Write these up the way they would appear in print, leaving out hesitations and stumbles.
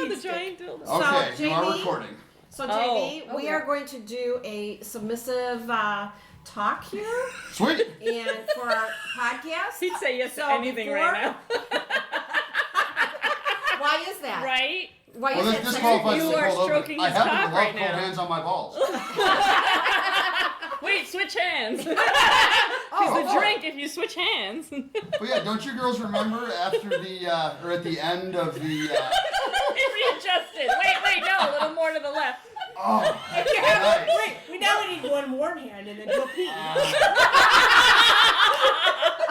the giant dildo. Okay, So, you are JV, recording. So, JV, we are going to do a submissive talk here. Sweet. And for our podcast. He'd say yes to anything right now. Why is that? Right? Why Well, is this that? qualifies You as a are cold open. stroking I his happen to cock love right cold now. hands on my balls. Wait, switch hands. Oh, It's a drink if you switch hands. But yeah, don't you girls remember after the, or at the end of the, It readjusted. Wait, no, a little more to the left. oh, nice. Wait, we now need one warm hand and then go pee.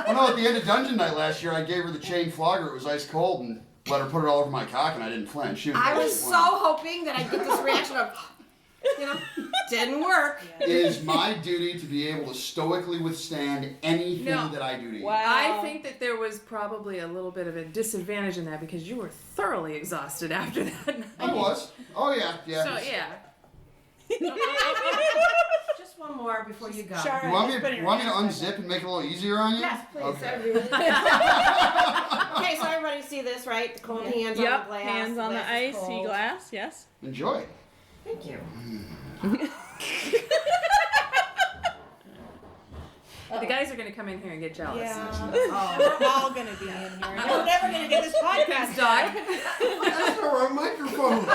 Well, no, at the end of Dungeon Night last year, I gave her the chain flogger. It was ice cold and let her put it all over my cock, and I didn't flinch. She was I very was so disappointed. hoping that I'd get this reaction of, didn't work. It is my duty to be able to stoically withstand anything No. that I do to you. Wow. I think that there was probably a little bit of a disadvantage in that because you were thoroughly exhausted after that night. I was. Oh, yeah. So, yeah. Just one more before you go. Shara, You want me just put to your hands unzip and make it a little easier on you? Yes, please. Okay. Okay, so everybody see this, right? The cold hands on the Yep, glass. hands on the glass is icy cold. glass, yes. Enjoy. Thank you. The guys are going to come in here and get jealous. Yeah. We're all going to be in here. And we're never going to get this podcast Die. That's the wrong microphone.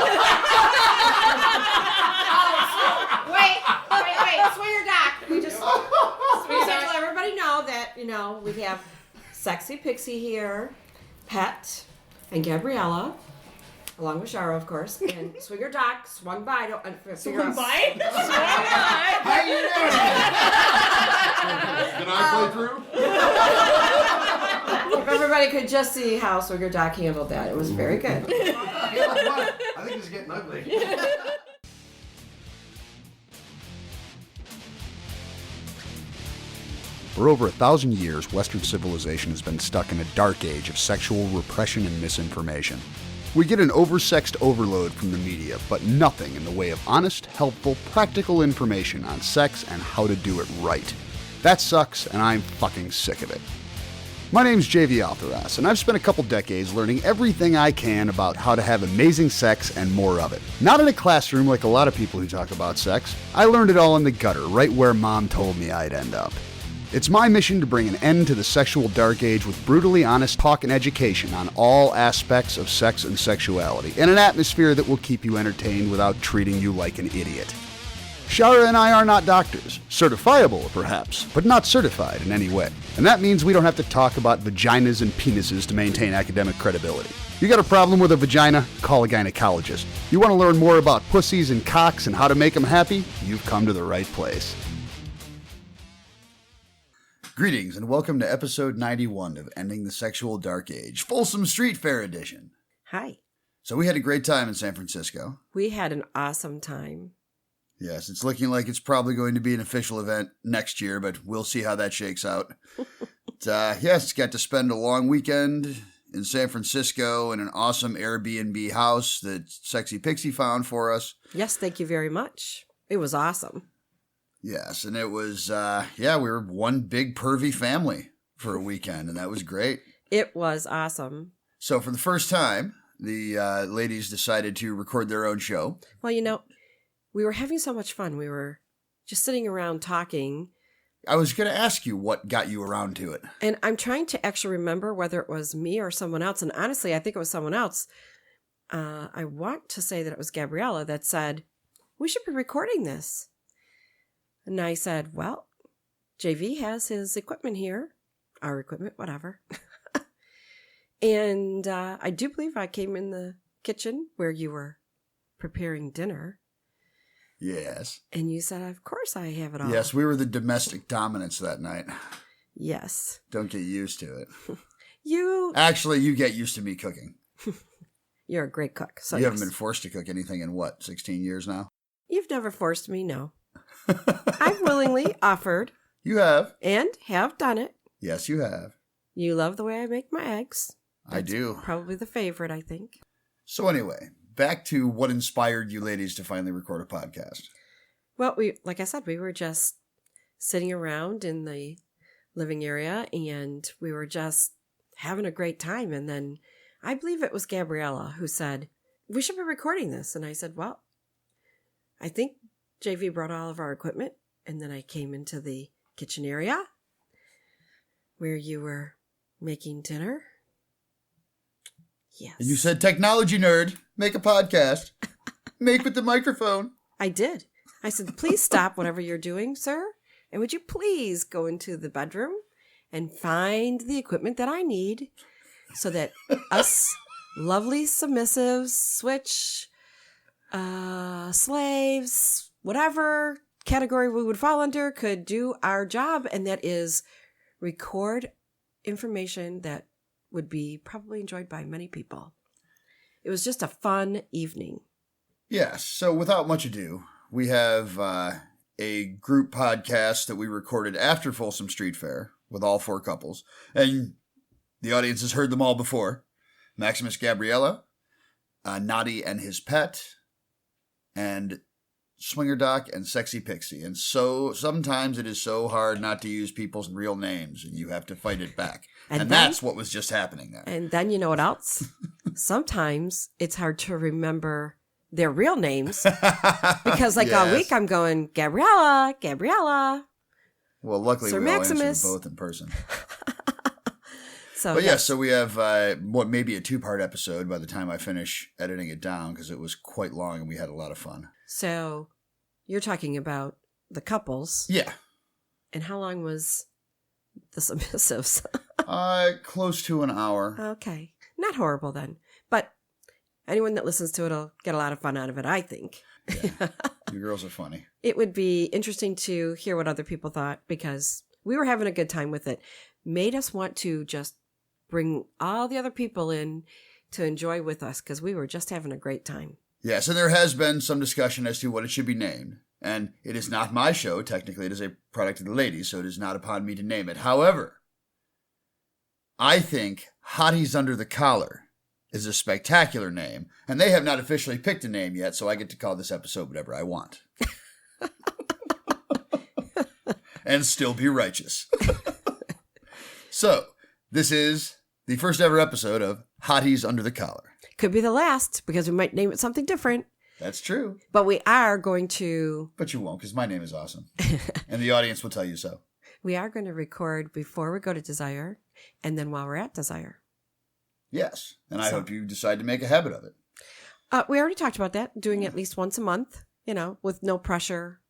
Wait. Swinger Doc. We just let everybody know that, we have Sexypixie here, Pet, and Gabriella, along with Shara, of course. And Swinger Doc swung by to figure out. Bye. How you doing? Can I play through? If everybody could just see how Swinger Doc handled that, it was very good. I think it's getting ugly. For over 1,000 years, Western civilization has been stuck in a dark age of sexual repression and misinformation. We get an oversexed overload from the media, but nothing in the way of honest, helpful, practical information on sex and how to do it right. That sucks, and I'm fucking sick of it. My name's JV Altheras, and I've spent a couple decades learning everything I can about how to have amazing sex and more of it. Not in a classroom like a lot of people who talk about sex. I learned it all in the gutter, right where Mom told me I'd end up. It's my mission to bring an end to the sexual dark age with brutally honest talk and education on all aspects of sex and sexuality, in an atmosphere that will keep you entertained without treating you like an idiot. Shara and I are not doctors. Certifiable, perhaps, but not certified in any way. And that means we don't have to talk about vaginas and penises to maintain academic credibility. You got a problem with a vagina? Call a gynecologist. You want to learn more about pussies and cocks and how to make them happy? You've come to the right place. Greetings and welcome to episode 91 of Ending the Sexual Dark Age, Folsom Street Fair edition. Hi. So we had a great time in San Francisco. We had an awesome time. Yes, it's looking like it's probably going to be an official event next year, but we'll see how that shakes out. Yes, got to spend a long weekend in San Francisco in an awesome Airbnb house that Sexypixie found for us. Yes, thank you very much. It was awesome. Yes, and it was, we were one big pervy family for a weekend, and that was great. It was awesome. So for the first time, the ladies decided to record their own show. Well, we were having so much fun. We were just sitting around talking. I was going to ask you what got you around to it. And I'm trying to actually remember whether it was me or someone else. And honestly, I think it was someone else. I want to say that it was Gabriella that said, we should be recording this. And I said, well, JV has his equipment here. Our equipment, whatever. And I do believe I came in the kitchen where you were preparing dinner. Yes. And you said, of course I have it all. Yes, we were the domestic dominants that night. Yes. Don't get used to it. Actually, you get used to me cooking. You're a great cook. So you haven't been forced to cook anything in, 16 years now? You've never forced me, no. I've willingly offered. You have. And have done it. Yes, you have. You love the way I make my eggs. I do. Probably the favorite, I think. So anyway, back to what inspired you ladies to finally record a podcast. Well, like I said, we were just sitting around in the living area and we were just having a great time. And then I believe it was Gabriella who said, we should be recording this. And I said, well, I think JV brought all of our equipment. And then I came into the kitchen area where you were making dinner. Yes. And you said, technology nerd, make a podcast. Make with the microphone. I did. I said, please stop whatever you're doing, sir. And would you please go into the bedroom and find the equipment that I need so that us lovely submissives, switch, slaves, whatever category we would fall under could do our job. And that is record information that would be probably enjoyed by many people. It was just a fun evening. Yes. So without much ado, we have a group podcast that we recorded after Folsom Street Fair with all 4 couples. And the audience has heard them all before. Maximus Gabriella, Knotty and his pet, and Swinger Doc and Sexypixie. And so sometimes it is so hard not to use people's real names, and you have to fight it back. And that's what was just happening there. And then you know what else? Sometimes it's hard to remember their real names because all week I'm going, Gabriella. Well, luckily Sir we all Maximus. answered both in person. So, But yes, so we have maybe a 2-part episode by the time I finish editing it down because it was quite long and we had a lot of fun. So you're talking about the couples. Yeah. And how long was the submissives? Close to an hour. Okay. Not horrible then. But anyone that listens to it will get a lot of fun out of it, I think. Yeah. You girls are funny. It would be interesting to hear what other people thought because we were having a good time with it. Made us want to just bring all the other people in to enjoy with us because we were just having a great time. Yes, and there has been some discussion as to what it should be named. And it is not my show. Technically, it is a product of the ladies, so it is not upon me to name it. However, I think Hotties Under the Collar is a spectacular name, and they have not officially picked a name yet, so I get to call this episode whatever I want. And still be righteous. So, this is the first ever episode of Hotties Under the Collar. Could be the last because we might name it something different. That's true. But we are going to... But you won't, because my name is awesome. And the audience will tell you so. We are going to record before we go to Desire and then while we're at Desire. Yes. And I hope you decide to make a habit of it. We already talked about that, doing at least once a month, with no pressure.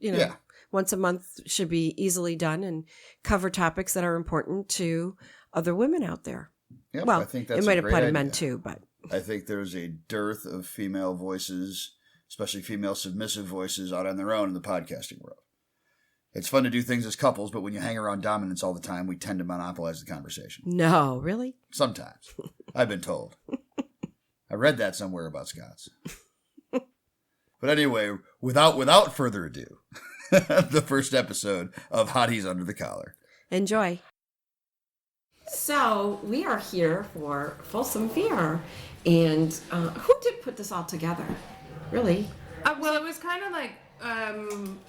Yeah. Once a month should be easily done and cover topics that are important to other women out there. Yep, well, I think that's it might a great apply to idea. men too, but I think there's a dearth of female voices, especially female submissive voices, out on their own in the podcasting world. It's fun to do things as couples, but when you hang around dominance all the time, we tend to monopolize the conversation. no, really? Sometimes. I've been told. I read that somewhere about Scots. But anyway, without further ado, the first episode of Hotties Under the Collar. Enjoy. So we are here for Folsom Fair, and who did put this all together? Really? Well, it was kind of like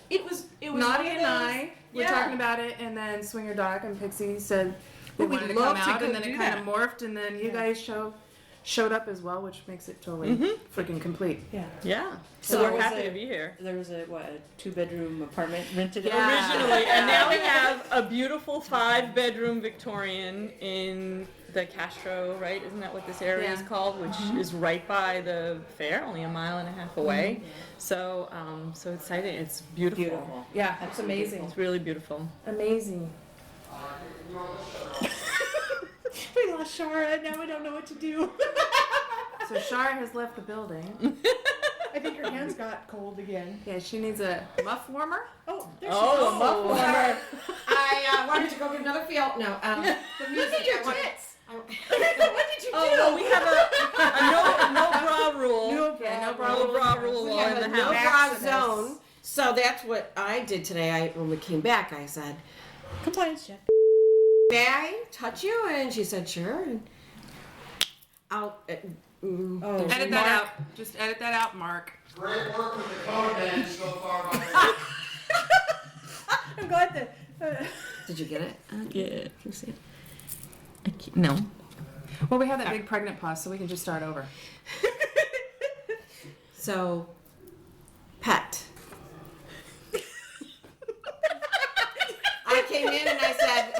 It was Knotty and I were yeah. talking about it, and then Swinger Doc and Pixie said they We'd wanted to come love to out, go and then do it kind that. of morphed, and then you guys showed up as well, which makes it totally freaking complete. Yeah. Yeah. So So we're was happy it- to be here. There was a 2-bedroom apartment rented Yeah. Originally, and now we have a beautiful 5-bedroom Victorian in the Castro, right? Isn't that what this area is Yeah. called? Which is right by the fair, only a mile and a half away. So, so exciting! It's beautiful. Beautiful. Yeah, it's amazing. It's really beautiful. Amazing. We lost Shara. Now we don't know what to do. So Shara has left the building. I think her hands got cold again. Yeah, she needs a muff warmer. Oh, there Oh, a muff warmer. I wanted to go get another feel. No, the music. Look at your I want- tits. I- What did you do? Oh, well, we have a no bra rule. Yeah, no No problem. bra rule We while have in a the no house. bra Maximus. zone. So that's what I did today. When we came back, I said, Compliance check. "May I touch you?" And she said, "Sure." And I'll. Oh. there's Edit a that mark. out. Just edit that out, Mark. Great work with the code man so far. I'm glad that. Did you get it? Yeah. Can you see it? No. Well, we have that big pregnant pause, so we can just start over. So, pet. I came in and I said,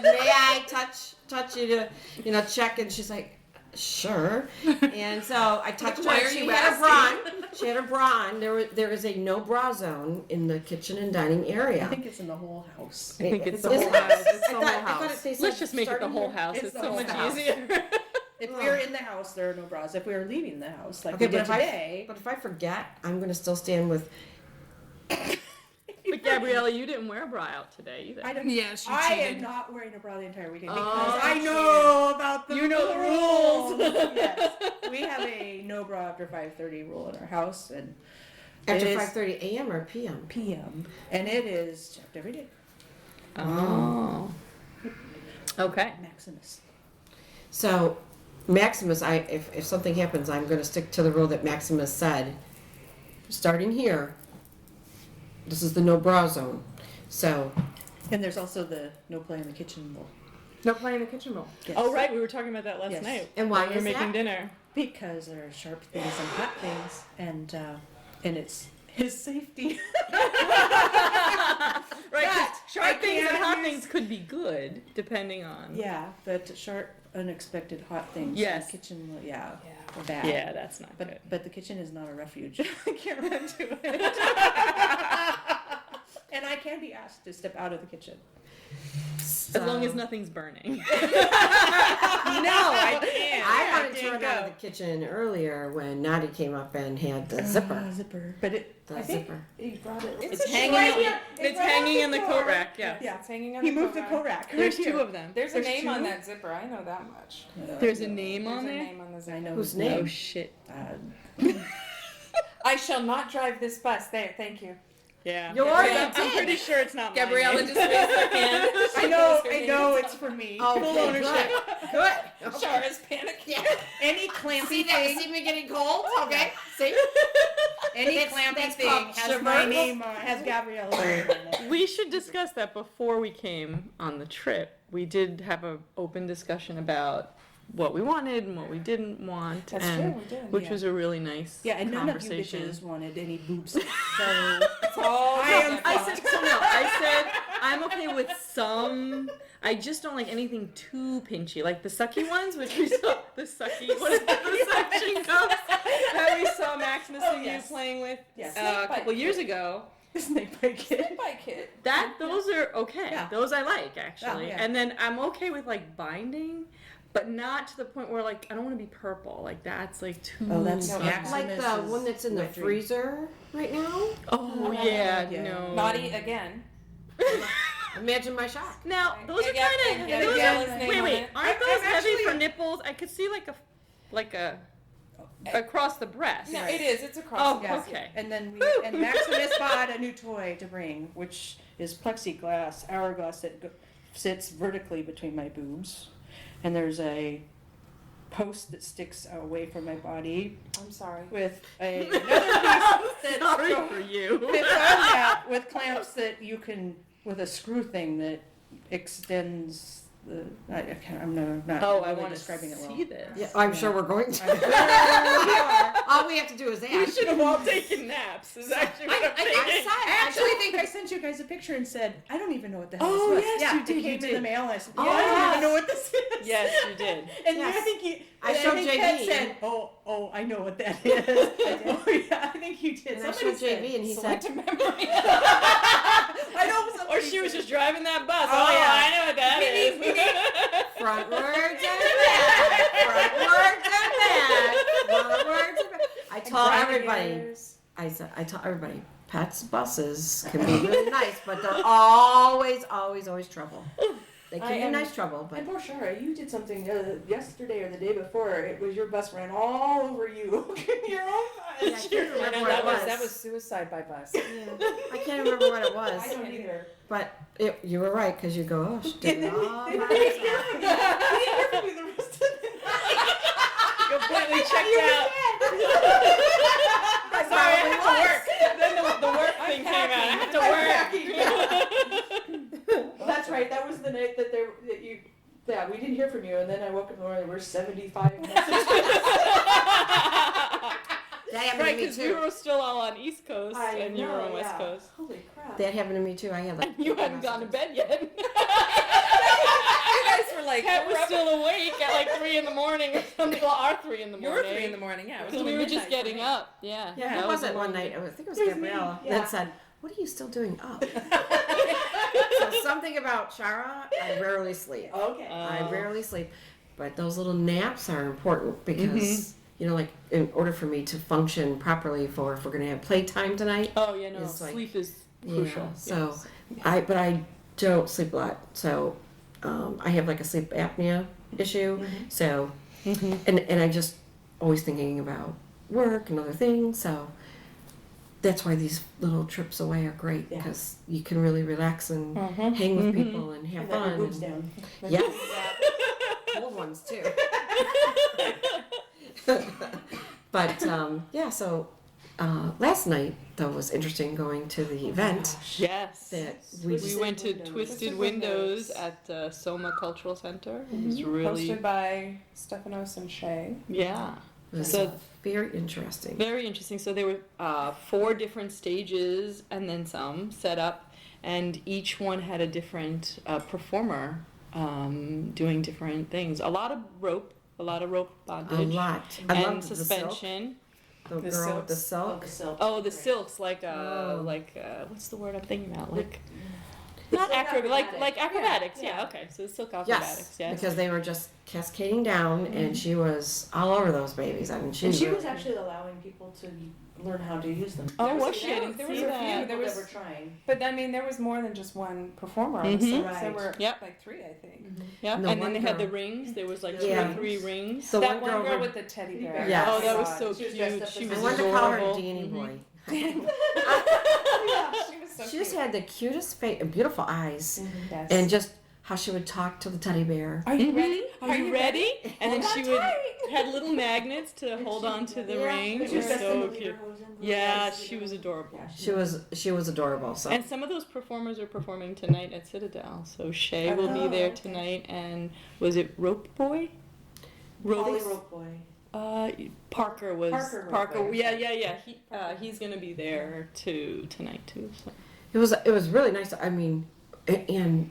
may I touch you to, check? And she's like, sure. And so I touched Why her. are She you had her asking? bra on. She had her bra on. There is a no bra zone in the kitchen and dining area. I think it's in the whole house. I think it's the Is whole it? house. It's the I whole thought house. they said Let's just make it the starting whole here. house. It's It's the so whole much house. easier. If we're in the house, there are no bras. If we're leaving the house, like Okay, we but did if today, but if I forget, I'm gonna still stand with. But Gabriella, you didn't wear a bra out today either. I don't. Yes, you I cheated. am not wearing a bra the entire weekend Oh, because I cheated. know about the You know the rules. Yes, we have a no bra after 5:30 rule in our house, and After it is 5:30 a.m. or p.m. p.m. and it is checked every day. Oh. Okay. Maximus. So, Maximus, if something happens, I'm going to stick to the rule that Maximus said. Starting here, this is the no bra zone. So, And there's also the no play in the kitchen rule. No play in the kitchen bowl. Yes. Oh, right. We were talking about that last Yes. night. And why when we were is making that? dinner. Because there are sharp things and hot things, and it's his safety. Right. 'cause But sharp I things and can't hot use- things could be good, depending on. Yeah, but sharp, unexpected hot things. Yes. In the kitchen, yeah, are bad. Yeah, that's not good. But the kitchen is not a refuge. I can't run to it. And I can be asked to step out of the kitchen. As long as nothing's burning. No, I can't. I Yeah, wanted to can't run out of the kitchen earlier when Knotty came up and had the zipper. Zipper. But it. The I think zipper. he brought it. It's hanging. It's hanging in the coat rack. Yeah. Yeah. It's hanging on He the moved the coat coat rack. rack. There's right two here. of them. There's a There's name two? on that zipper. I know that much. There's a name There's on a there. name on the I zipper. know. Whose his name? Oh shit. I shall not drive this bus. There, thank you. Yeah. You already I'm did. pretty sure it's not mine. Gabriella just raised her hand. I know it's for me. Oh, Full ownership. Good. Shara's panicking. Any clampy See that? thing, See me getting cold? Okay. See? any That's- clampy that's thing called has my shiver. name on, has Gabriella's name on it. We should discuss that before we came on the trip. We did have an open discussion about what we wanted and what we didn't want, That's and true, we did. which Yeah. was a really nice Yeah, and none of you conversation. bitches wanted any boobs. So It's all I am- I said so. No, I said I'm okay with some. I just don't like anything too pinchy, like the sucky ones, which we saw. The sucky, what is it? The suction cups that we saw Maximus and yes. you playing with Yes. a couple years ago. snake bite kid. by kid. Those are okay. Yeah. Those I like actually. Yeah. And then I'm okay with like binding, but not to the point where like I don't want to be purple. Like that's like too. Oh, that's No, Maximus Like the is one that's in the wet dream. freezer right now? Oh yeah, Yeah. no. Naughty again. Imagine my shock. Now those are Yeah, kind and of. Gabriella's name Wait, on wait. it. Aren't I'm those heavy actually- for nipples? I could see like a across the breast. No, Right. it is. It's across. Oh, the breast. okay. And then and Maximus bought a new toy to bring, which is plexiglass, hourglass that sits vertically between my boobs, and there's a post that sticks away from my body I'm sorry. with another piece that's Sorry for you. fits on that with clamps that you can with a screw thing that extends the. I'm not Oh, really I want to describing it well. see this. Yeah, I'm sure we're going to. We are. All we have to do is We ask. should have all taken naps. Is actually what I'm thinking. I actually think I sent you guys a picture and said, I don't even know what the hell Oh, this was. yes, yeah, you it did, you came in did. the mail and I said, Oh, I don't yes. even know what this is. Yes, you did. And Yes. I think you, I and showed think JV. Ted said, oh, I know what that is. Oh, yeah, I think you did. And I Somebody showed said, JV and he said, Selective memory. I know somebody Or she was said- just driving that bus. Oh, Oh, yeah. I know what that is. frontwards and back, frontwards and back, frontwards and back. I tell everybody, I tell everybody, pets buses can be really nice, but they're always trouble. They I can be am- nice trouble, but And poor Shara, you did something yesterday or the day before. It was your bus ran all over you. Your own Yeah, I bus. can't remember what it was. That was suicide by bus. Yeah, I can't remember what it was, I don't either. but you were right because you go, oh, she did it all They by didn't herself. hear from me. They didn't hear from me the rest of the night. Completely checked out. That's Sorry, I probably have to was. work. Then the work thing came out. I have to work. Well, that's right. That was the night that you. Yeah, we didn't hear from you, and then I woke up in the morning. There were 75 messages. right, me because we too. were still all on East Coast and you were on West Coast. Holy crap. That happened to me too. I had like. You hadn't gone to bed yet. You guys were like, Kat was still awake at like 3 in the morning or something. Well, our 3 in the you morning. were 3 in the morning, yeah. It was Because we only were just midnight for getting me. up. Yeah. Yeah, that who was the it one morning. night? I think it was It was me, Gabriella yeah. that said, "What are you still doing up?" So something about Shara. I rarely sleep. Okay. I rarely sleep, but those little naps are important because you know, like in order for me to function properly if we're going to have playtime tonight. Oh, yeah, no. It's like- Sleep is crucial. Yeah, so I don't sleep a lot. So I have like a sleep apnea issue. So and I just always thinking about work and other things. So that's why these little trips away are great Yeah. because you can really relax and hang with people and have And let your fun. boobs down. Yes, old ones too. But yeah, so last night though was interesting going to the event Yes. that We went to Windows. Twisted Windows at Soma Cultural Center. It was really, Hosted by Stephanos and Shay. yeah, was So- very interesting. very interesting. So there were 4 different stages and then some set up, and each one had a different performer doing different things. A lot of rope bondage. A lot. I And loved suspension. the The girl with the silks. silk. Oh, the silks, like Oh. what's the word I'm thinking about? Like Silk not acrobatic. like acrobatics. Yeah. Yeah, okay. So silk acrobatics. Yes, Yes. because they were just cascading down, and she was all over those babies. I mean, she And she really- was actually allowing people to learn how to use them. Oh, There was a she? few- I didn't there see was a few that. people There was- that were trying. But I mean, there was more than just one performer on the Mhm. set. Right. There were Yep. like 3, I think. Yeah. And the And then one they had the girl- rings. There was like Yeah. 2 or 3 rings. The That one one girl would- with the teddy bear. Yes. Oh, that was God. so She was dressed cute. up She as was I a wanted to call her adorable. Danny Boy. Yeah, she was so She just cute. had the cutest face and beautiful eyes, Yes. and just how she would talk to the teddy bear. Are you Mhm. ready? Are you ready? And then Hold she on would tight. had little magnets to hold on to the Yeah. ring. It She was dressed in so the cute. lederhosen. Yeah, she was adorable. Yeah, She was adorable. So And some of those performers are performing tonight at Citadel. So Shay Oh, will be there okay. tonight, and was it Rope Boy? Polly Rope Boy. Parker was Parker Rope Boy. Yeah. He's gonna be there tonight too. So. it was really nice. I mean, and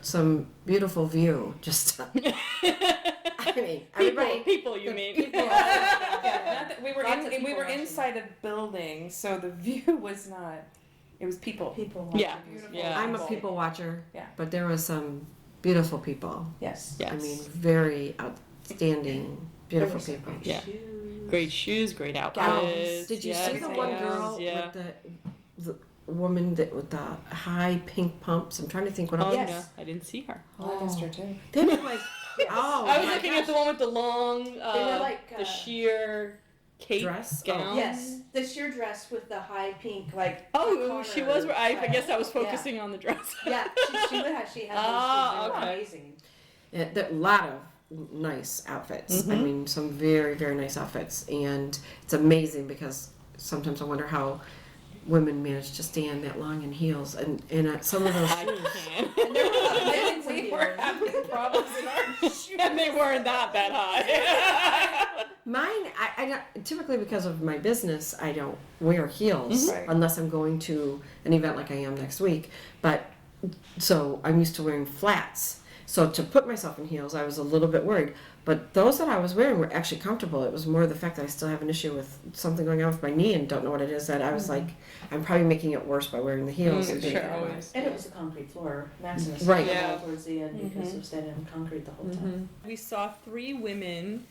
some beautiful view. Just I mean, everybody. people, you mean? people- Yeah, not that we were Lots of we people were watching. inside a building, so the view was not. It was people. People. Yeah, Beautiful. yeah. I'm a people watcher. Yeah. But there was some beautiful people. Yes. Yes. I mean, very outstanding, beautiful There people. was Yeah. shoes. Great shoes, great outfits. Gowns. Did you see yes, the one gowns, girl Yeah. with the woman that with the high pink pumps? I'm trying to think what Oh else. Yes. no, I didn't see her. Oh, I missed her too. They were like, oh, I was my looking gosh. at the one with the long, They were like, the sheer cape Dress? gown. Yes, the sheer dress with the high pink, like. Oh, collar she was. I style. guess I was Yeah. focusing on the dress. Yeah, she had those. Ah, They were okay. amazing. Yeah, there, a lot of nice outfits. I Mhm. mean, some very, very nice outfits. And it's amazing because sometimes I wonder how women manage to stand that long in heels. And some of those I shoes. can. And there were millions of We years. were having problems in our shoes. And they weren't that high. Mine, I don't, typically because of my business, I don't wear heels Mhm. Right. unless I'm going to an event like I am next week. But so I'm used to wearing flats. So to put myself in heels, I was a little bit worried. But those that I was wearing were actually comfortable. It was more the fact that I still have an issue with something going on with my knee and don't know what it is. That I was like, I'm probably making it worse by wearing the heels. Mm, and being sure, that way. always. And it was a concrete floor. Maximus Right. fell Yeah. towards the end because of standing on concrete the whole time. We saw 3 women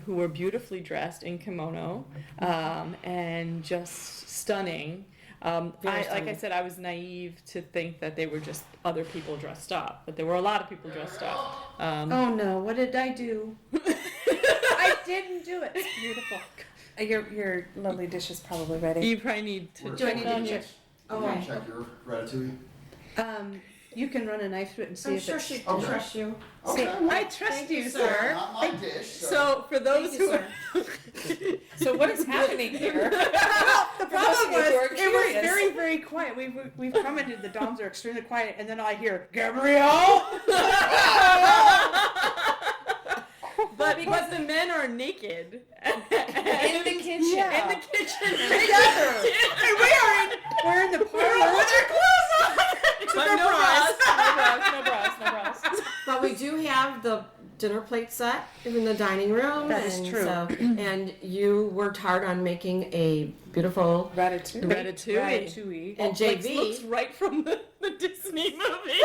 who were beautifully dressed in kimono and just stunning. Very Like I stunning. said, I was naive to think that they were just other people dressed up, but there were a lot of people dressed up. Oh no, what did I do? I didn't do it. Beautiful. Your lovely dish is probably ready. You probably need to. Do I need to check check? Oh, Can you check your ratatouille? you can run a knife through it and see I'm if sure it's. she Okay. trusts you. Okay. I trust you, sir. Not my dish. So for those Thank you, who sir. So what is happening here? The problem those of you who are was, it was curious. very, very quiet. We've commented the Doms are extremely quiet, and then I hear Gabrielle. But but the men are naked. In the kitchen. Yeah. In the kitchen. Together. And we're in the parlor with our clothes on. But no bras. No bras. But we do have the dinner plate set in the dining room. That is true. And you worked hard on making a beautiful Ratatouille. and JV. Looks right from the Disney movie.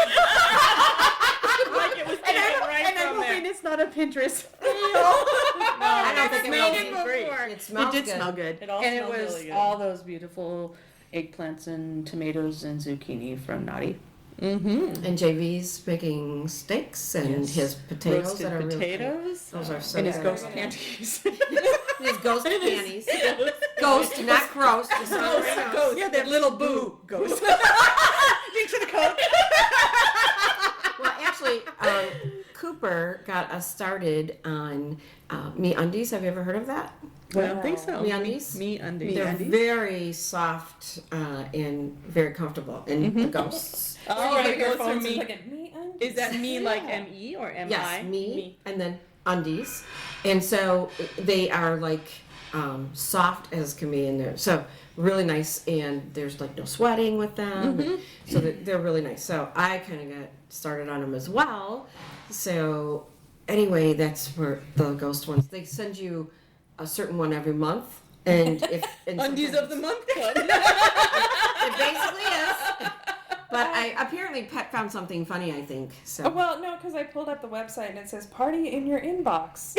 Like it was taken right And I'm from hoping there. it's not a Pinterest. I don't think made it it will be. before. It smells It did good. smell good. It all and it smelled was really good. all those beautiful eggplants and tomatoes and zucchini from Knotty. Mm-hmm. And JV's making steaks and his potatoes Roasted that are really potatoes. those are so And his good. ghost panties. His ghost panties. Ghost, not gross. Just Ghost. Yeah, that little boo ghost. Thanks for the coat. Well, actually, Cooper got us started on Me Undies. Have you ever heard of that? I don't think so. Me undies? Me undies. They're very soft and very comfortable. And the ghosts. Oh, Right, the your ghosts are phone's me. like a me undies. Is that me like M-E or M-I? Yes, me, and then undies. And so they are like soft as can be in there. So really nice, and there's like no sweating with them. And so they're really nice. So I kind of got started on them as well. So anyway, that's where the ghost ones, they send you a certain one every month. And if and Undies sometimes- of the month club. It basically is. But I apparently Pet found something funny, I think. So Oh, well, no, because I pulled up the website and it says "party in your inbox."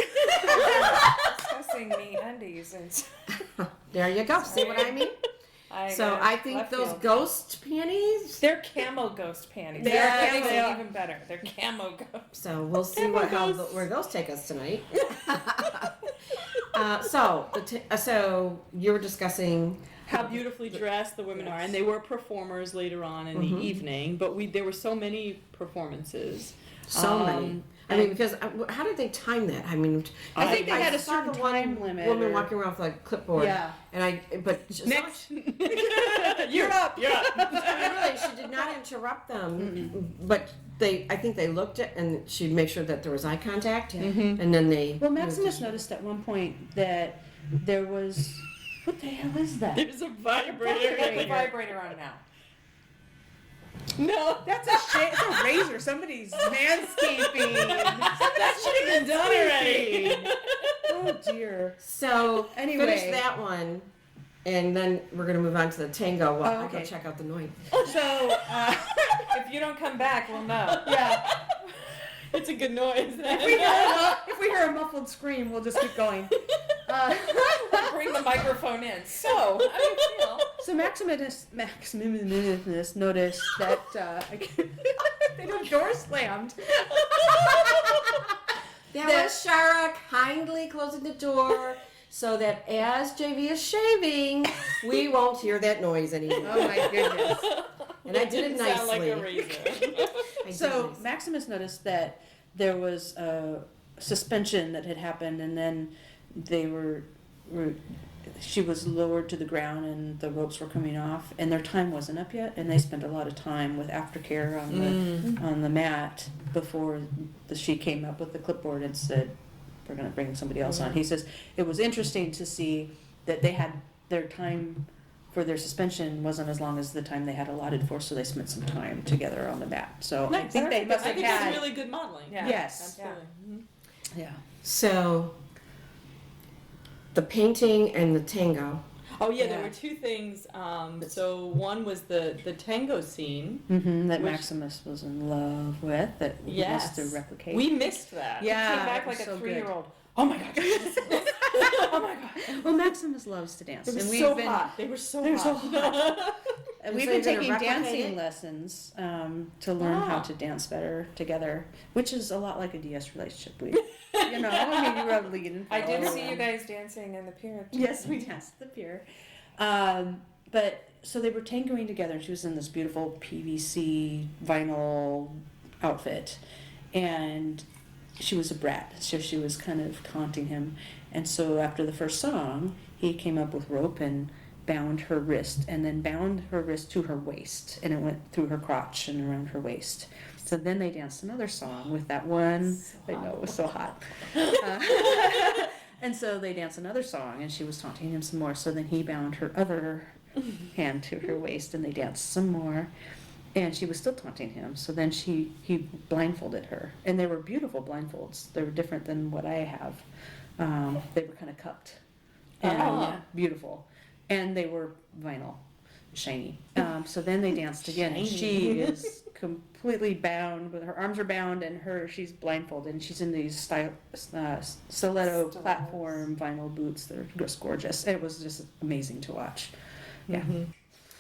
Discussing me undies, and there you go. See what I mean? So I think left those field. ghost panties. They're camo ghost panties. They That are, makes they it are. even better. They're camo ghost. So we'll see where those take us tonight. So you were discussing How beautifully dressed the women are, and they were performers later on in the evening. But there were so many performances. so many. I mean, because how did they time that? I mean, I think they had a saw certain the one time limit. woman or- walking around with like a clipboard. Yeah. And Next, You're up. You're up. really, she did not interrupt them, but I think they looked at and she'd make sure that there was eye contact, and then they. Well, Maximus noticed at one point that there was. What the hell is that? There's a vibrator. You got the vibrator on now. No, That's it's a razor. Somebody's manscaping. that should have been done already. Oh dear. So Anyway. finish that one, and then we're gonna move on to the tango while I okay. go check out the noise. So If you don't come back, we'll know. yeah, It's a good noise. if we hear a muffled scream, we'll just keep going. Bring the microphone in. So, how do you feel? So Maximus noticed that the door slammed. That was Shara kindly closing the door so that as JV is shaving, we won't hear that noise anymore. Oh my goodness. And I did it nicely. Sound like a razor. I did So nice. Maximus noticed that there was a suspension that had happened, and then they she was lowered to the ground, and the ropes were coming off, and their time wasn't up yet, and they spent a lot of time with aftercare on the mat before she came up with the clipboard and said, "We're going to bring somebody else on." He says it was interesting to see that they had their time for their suspension wasn't as long as the time they had allotted for, so they spent some time together on the mat. So I think they must I have think had. it's really good modeling. Yeah. Yes. Absolutely. Yeah. So the painting and the tango. Oh yeah, there Yeah. were two things. So one was the tango scene. That Which- Maximus was in love with, that he Yes. wants to replicate. We missed that. Yeah. Came back it like was a so good. 3-year-old. Oh my god. Oh my god. Well, Maximus loves to dance, It was and so we've been hot. They were so they're so hot. and we've so been you're gonna taking replicate dancing it? lessons to learn how Ah. to dance better together, which is a lot like a DS relationship. We, I mean, you were leading. I did see you guys dancing in the pier. Yes, we danced at the pier. But so they were tangoing together, and she was in this beautiful PVC vinyl outfit, and she was a brat, so she was kind of taunting him. And so after the first song, he came up with rope and bound her wrist and then bound her wrist to her waist, and it went through her crotch and around her waist. So then they danced another song with that one. I know, it was so hot. And so they danced another song, and she was taunting him some more. So then he bound her other hand to her waist, and they danced some more. And she was still taunting him. So then he blindfolded her, and they were beautiful blindfolds. They were different than what I have. They were kind of cupped and beautiful, and they were vinyl, shiny. So then they danced again, and she is completely bound, with her arms are bound, and she's blindfolded, and she's in these stiletto platform vinyl boots that are just gorgeous. It was just amazing to watch. Yeah. Mm-hmm.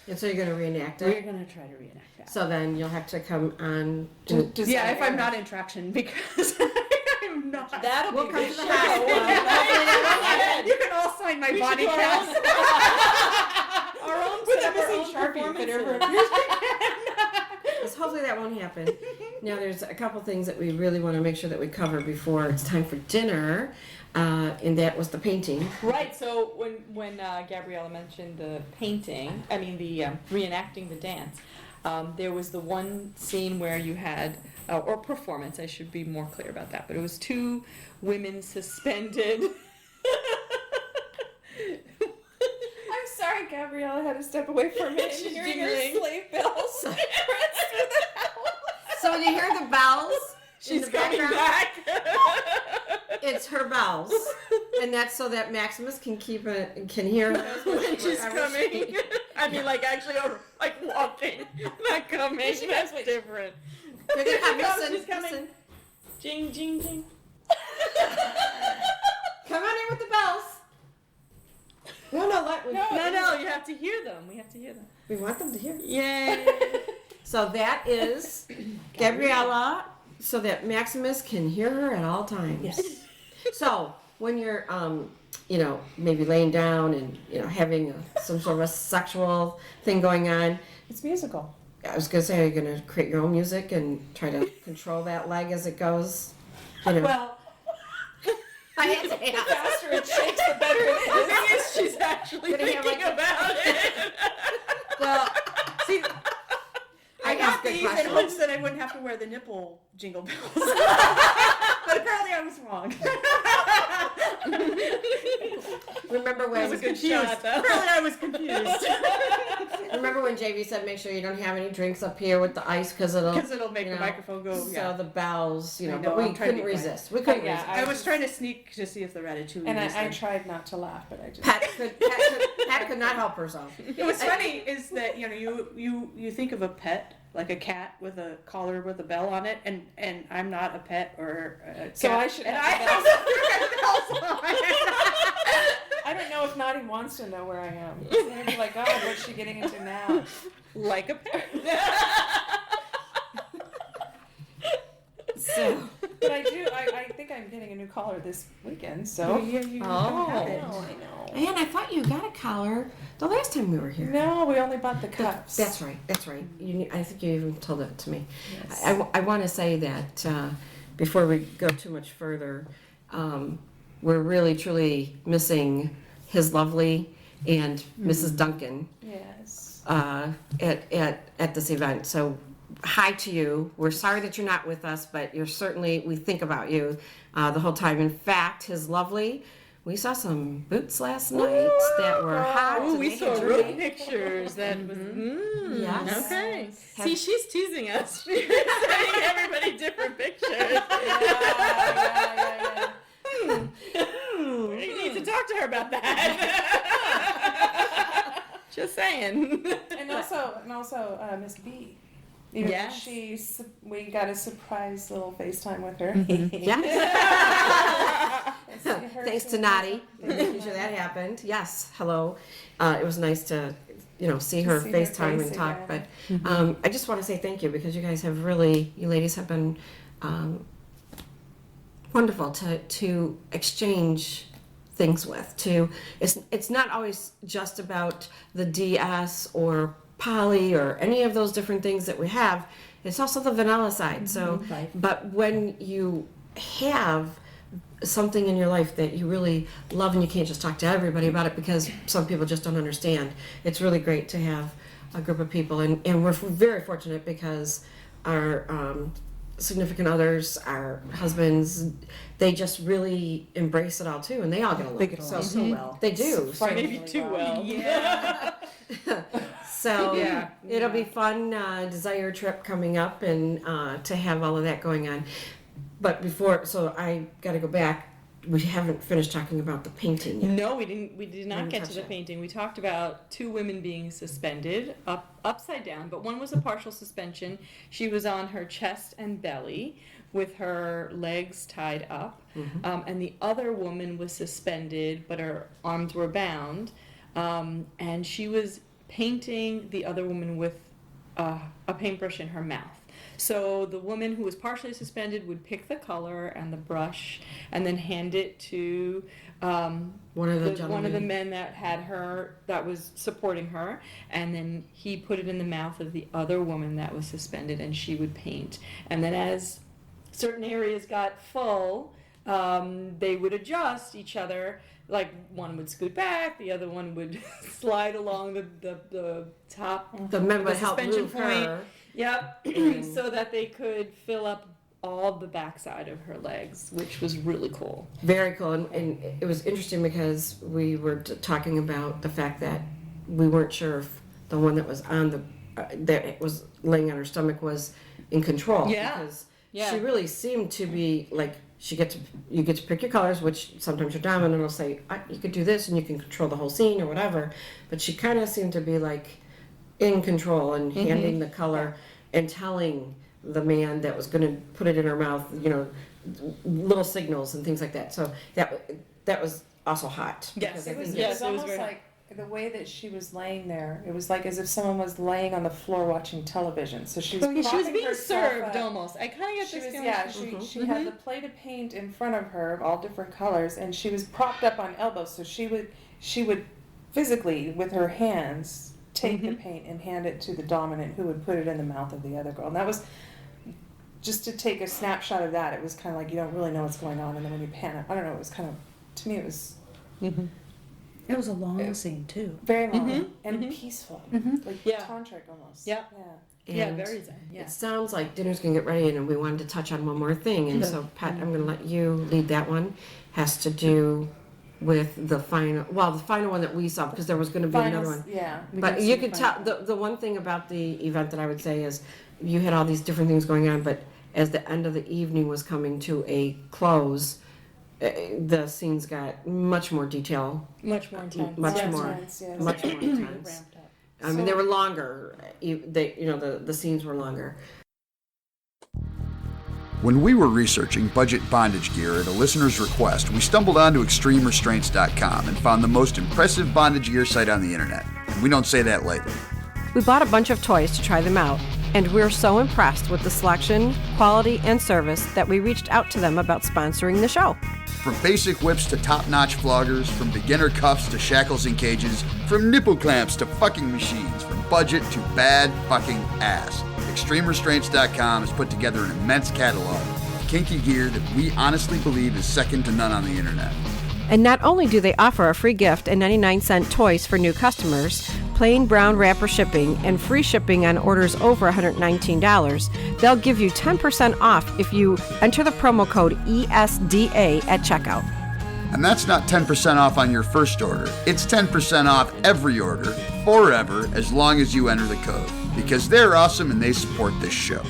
And so you're going to reenact it? We're going to try to reenact that. So then you'll have to come on. Yeah, if I'm not in traction, because I'm not. That'll We'll be come the to the show. house. You can all sign my body cast. Our own With set a up our missing own Sharpie if it ever performances. appears. Hopefully that won't happen. Now there's a couple things that we really want to make sure that we cover before it's time for dinner, and that was the painting. Right. So when Gabriella mentioned the painting, I mean the reenacting the dance, there was the one scene where you had or performance. I should be more clear about that. But it was two women suspended. I'm sorry, Gabriella had to step away for a minute. She's Hearing her jingling. sleigh bells prance through the house. So when you hear the bells in She's the coming background, back. it's her bells, and that's so that Maximus can can hear those When she's wherever coming. she- I mean, like actually, like walking, not coming. She That's goes, wait. different. Here they come. Listen, She's coming. listen. Jing, jing, jing. Come on in with the bells. No, No, you have to hear them. We have to hear them. we want them to hear. Yay. So that is Gabriella, so that Maximus can hear her at all times. Yes. So when you're, maybe laying down and having some sort of a sexual thing going on, It's musical. I was gonna say, are you gonna create your own music and try to control that leg as it goes? Well, I had to The ask. faster it shakes, the better it The is. thing is, she's actually Gonna have, thinking like, about it. Well, see, I asked got good these in questions. hopes that I wouldn't have to wear the nipple jingle bells. But apparently I was wrong. remember That was a when? good shot, though. Apparently I was confused. Remember when JV said, make sure you don't have any drinks up here with the ice because it'll make the microphone go, So the bells, I know, but we I'm trying to couldn't be quiet. resist. We couldn't Yeah, resist. I was trying to sneak to see if the ratatouille And was I there. tried not to laugh, but I just. Pat could not help herself. What's funny is that you think of a pet like a cat with a collar with a bell on it, and I'm not a pet or a cat. So I should and have I the have bells on. I don't know if Knotty wants to know where I am. He's gonna be like, oh, what's she getting into now? Like a parrot. So, But I do. I think I'm getting a new collar this weekend. So. you Oh. don't have it. I know. and I thought you got a collar the last time we were here. No, we only bought the cups. That's right. That's right. I think you even told it to me. Yes. I want to say that before we go too much further, we're really truly missing his lovely and Mrs. Duncan Yes. at this event. So hi to you. We're sorry that you're not with us, but we think about you the whole time. In fact, his lovely, we saw some boots last night that were hot. Ooh, and we they saw could real really- pictures. That was Yes. okay. Have- See, she's teasing us. She's sending everybody different pictures. Yeah. You need to talk to her about that. Just saying. And also, Miss B. Even Yes. we got a surprise little FaceTime with her. Yeah. And see her Thanks to too. Knotty for making sure that happened. Yes, hello. It was nice to, see her see her FaceTime face and talk. again. But I just want to say thank you because you guys have you ladies have been wonderful to exchange things with. It's not always just about the DS or poly or any of those different things that we have. It's also the vanilla side. So, but when you have something in your life that you really love and you can't just talk to everybody about it because some people just don't understand. It's really great to have a group of people, and we're very fortunate because our significant others, our husbands, they just really embrace it all too, and they all get along. They get along so well. They do. So, Maybe too well. Yeah. so Yeah. it'll be fun desire trip coming up, and to have all of that going on. But so I got to go back. We haven't finished talking about the painting yet. No, we didn't. We did not Didn't get touch to the it. painting. We talked about 2 women being suspended upside down, but one was a partial suspension. She was on her chest and belly with her legs tied up, and the other woman was suspended, but her arms were bound, and she was painting the other woman with a paintbrush in her mouth. So the woman who was partially suspended would pick the color and the brush and then hand it to One of the men that was supporting her, and then he put it in the mouth of the other woman that was suspended, and she would paint. And then as certain areas got full, they would adjust each other. Like one would scoot back, the other one would slide along the top. The men would help suspension move point. her. Yep, so that they could fill up all the backside of her legs, which was really cool. Very cool, and it was interesting because we were talking about the fact that we weren't sure if the one that was on that was laying on her stomach was in control. Yeah. Because Yeah. she really seemed to be like you get to pick your colors, which sometimes your dominant will say you could do this and you can control the whole scene or whatever, but she kind of seemed to be like in control and handing the color and telling the man that was going to put it in her mouth, little signals and things like that. So that was also hot. Yes, because I It was, think yes, it was it was almost very- like the way that she was laying there. It was like as if someone was laying on the floor watching television. So she was. She was propping being herself served up. almost. I kind of get She this was, feeling. yeah, she had the plate of paint in front of her of all different colors, and she was propped up on elbows. So she would physically with her hands take the paint and hand it to the dominant, who would put it in the mouth of the other girl. And that was just to take a snapshot of that. It was kind of like you don't really know what's going on, and then when you pan it, I don't know. It was kind of, to me, it was It was a long scene too. very long and peaceful, like Yeah. tantric almost. Yeah. Yeah. And very zen. Yeah. it sounds like dinner's going to get ready, and we wanted to touch on one more thing. And so, Pat, I'm going to let you lead that one. Has to do with the final one that we saw, because there was going to be another one. Yeah. we But did see you the could final tell, the one thing about the event that I would say is you had all these different things going on, but as the end of the evening was coming to a close, the scenes got much more detail, Much more intense. much Yes, more, yes, yes. much more intense. Ramped up. I mean, they were longer. The scenes were longer. When we were researching budget bondage gear at a listener's request, we stumbled onto ExtremeRestraints.com and found the most impressive bondage gear site on the internet. And we don't say that lightly. We bought a bunch of toys to try them out, and we're so impressed with the selection, quality, and service that we reached out to them about sponsoring the show. From basic whips to top-notch floggers, from beginner cuffs to shackles and cages, from nipple clamps to fucking machines, from budget to bad fucking ass, ExtremeRestraints.com has put together an immense catalog of kinky gear that we honestly believe is second to none on the internet. And not only do they offer a free gift and 99-cent toys for new customers, plain brown wrapper shipping, and free shipping on orders over $119, they'll give you 10% off if you enter the promo code ESDA at checkout. And that's not 10% off on your first order. It's 10% off every order, forever, as long as you enter the code. Because they're awesome and they support this show.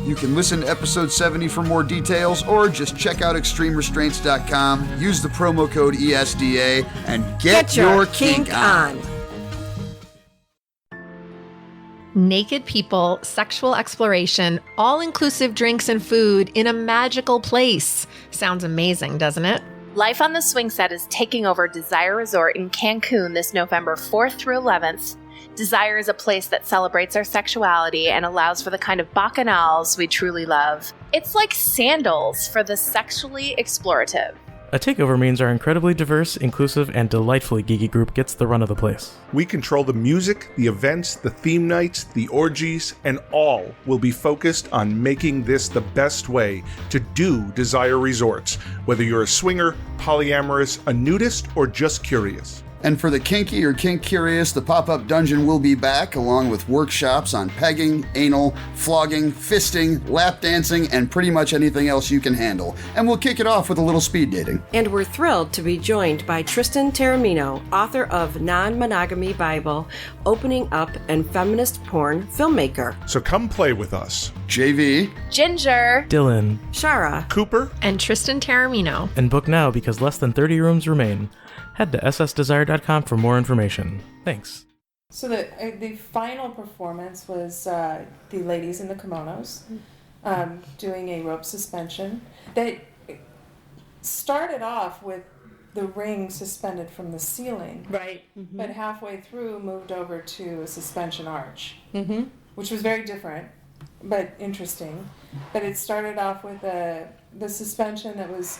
You can listen to episode 70 for more details, or just check out ExtremeRestraints.com, use the promo code ESDA, and get your kink on. Naked people, sexual exploration, all-inclusive drinks and food in a magical place. Sounds amazing, doesn't it? Life on the Swing Set is taking over Desire Resort in Cancun this November 4th through 11th. Desire is a place that celebrates our sexuality and allows for the kind of bacchanals we truly love. It's like Sandals for the sexually explorative. A takeover means our incredibly diverse, inclusive, and delightfully geeky group gets the run of the place. We control the music, the events, the theme nights, the orgies, and all will be focused on making this the best way to do Desire Resorts, whether you're a swinger, polyamorous, a nudist, or just curious. And for the kinky or kink curious, the pop-up dungeon will be back, along with workshops on pegging, anal, flogging, fisting, lap dancing, and pretty much anything else you can handle. And we'll kick it off with a little speed dating. And we're thrilled to be joined by Tristan Taormino, author of Non-Monogamy Bible, Opening Up, and feminist porn filmmaker. So come play with us. JV, Ginger. Dylan, Shara, Cooper, And Tristan Taormino. and book now because less than 30 rooms remain. Head to ssdesire.com for more information. Thanks. So the final performance was the ladies in the kimonos doing a rope suspension. They started off with the ring suspended from the ceiling, Right. but halfway through moved over to a suspension arch, Mm-hmm. which was very different but interesting. But it started off with the suspension that was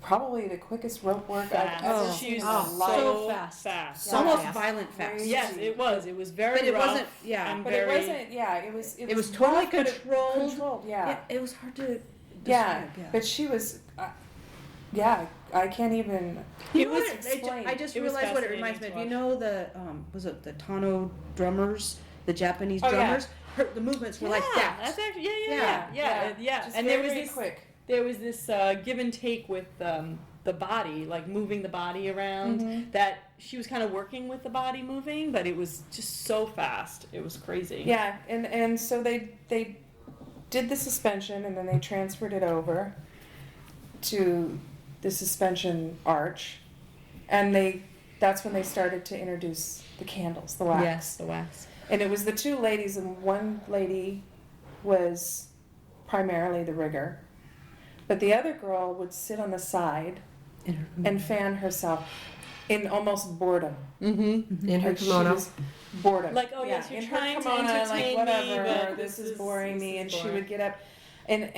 probably the quickest rope work I've ever seen in my life. So fast. So Almost fast. violent fast. Crazy. Yes, it was. It was very But it rough. wasn't- yeah. And But very, it wasn't. Yeah, it was. It was totally rough, but it- controlled. Controlled. Yeah. It was hard to Yeah. describe. But she was. Yeah. I can't even. It was. explain. I just It was realized what it fascinating reminds me to of. You watch. know the was it the Tano drummers, the Japanese Oh, yeah. drummers? The movements were like that. That's actually Yeah. Just And there was very this quick. there was this give and take with the body, like moving the body around. Mhm. That she was kind of working with the body moving, but it was just so fast. It was crazy. Yeah, and so they did the suspension and then they transferred it over to the suspension arch, and that's when they started to introduce the candles, the wax. Yes, the wax. And it was the two ladies, and one lady was primarily the rigger, but the other girl would sit on the side and fan herself in almost boredom. Mm-hmm. in her Like, she kimono. was boredom. Like, oh, yes, you're in trying her to kimono, entertain like whatever, me, but this is this boring is me, and she boring. would get up, and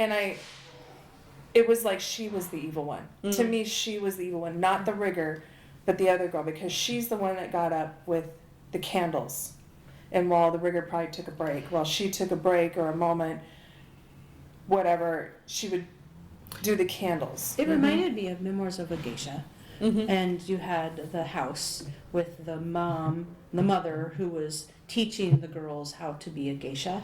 it was like she was the evil one. To Mhm. me, she was the evil one, not the rigger, but the other girl, because she's the one that got up with the candles, and while the rigger probably took a break, while she took a break or a moment, whatever, she would do the candles. It reminded me of Memoirs of a Geisha. Mm-hmm. And you had the house with the mother who was teaching the girls how to be a geisha.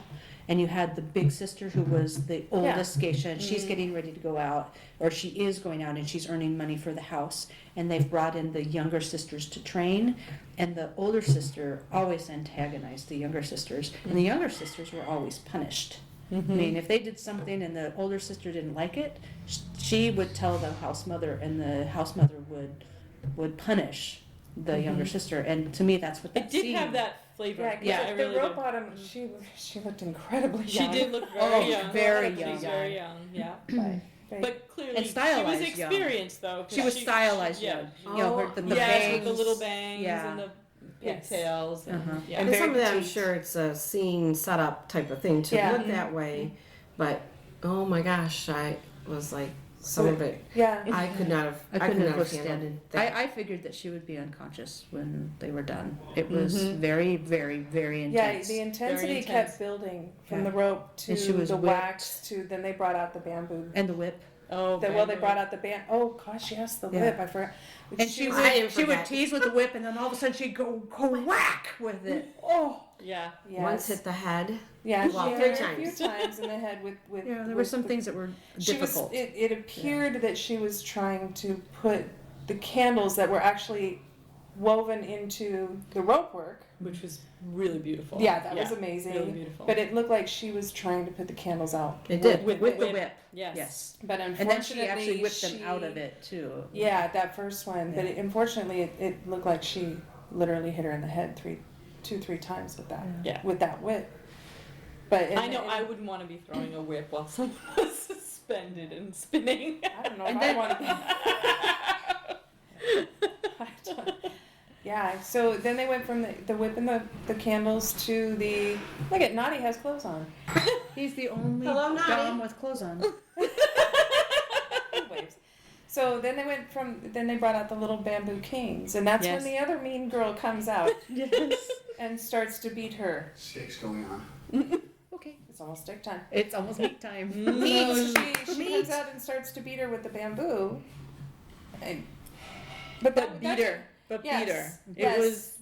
And you had the big sister who was the oldest geisha, and she's getting ready to go out, or she is going out, and she's earning money for the house. And they've brought in the younger sisters to train, and the older sister always antagonized the younger sisters, and the younger sisters were always punished. I mean, if they did something and the older sister didn't like it, she would tell the house mother, and the house mother would punish the younger sister. And to me, that's what that It did scene- have that flavor. Yeah, Yeah, the I really rope did. bottom, she looked incredibly She young. did look very young. very She's young. very young. Yeah. Right. But clearly, And stylized she was young. experienced though. 'cause She was stylized yeah. young. You know, her, the yes, bangs. with the little bangs Yeah. and the Yes. pigtails. And, Uh-huh. yeah. And very some of that, I'm petite. sure it's a scene setup type of thing to Yeah. look that way. But oh my gosh, I was like, some of it, Yeah. I could not have. I couldn't have handled withstood. that. I figured that she would be unconscious when they were done. It was very, very, very Yeah, intense. the intensity Very intense. kept building from Yeah. the rope to And she was the whipped. wax to then they brought out the bamboo. And the whip. Oh, Well, they brought out the oh gosh, yes, the Yeah. whip. I forgot. And she I would didn't she would forget. tease with the whip, and then all of a sudden she'd go whack with it. Oh, Yeah. yes. Once hit the head. Yeah, Well, she 3 hit her a few times. times in the head with. Yeah, there were with some the- things that were She was. difficult. It appeared that she was trying to put the candles that were actually woven into the rope work. Which was really beautiful. Yeah, that was amazing. Really beautiful. But it looked like she was trying to put the candles out. It did. with, with the whip. whip. Yes. Yes. But And unfortunately, then she actually whipped them out of it too. Yeah, that first one. But Yeah. unfortunately, it looked like she literally hit her in the head 3 times with that. Yeah. With that whip. But I know I wouldn't want to be throwing a whip while someone was suspended and spinning. I don't know And if then- I want to. Yeah. So then they went from the whip and the candles to the. Look at Knotty has clothes on. He's the only Hello, Knotty. dom with clothes on. He waves. So then they brought out the little bamboo kings, and that's Yes. when the other mean girl comes out Yes. and starts to beat her. Steak's going on. Okay. It's almost steak time. It's almost meat time. She comes out and starts to beat her with the bamboo. And, But beat her. But yes, beat her. yes, It was,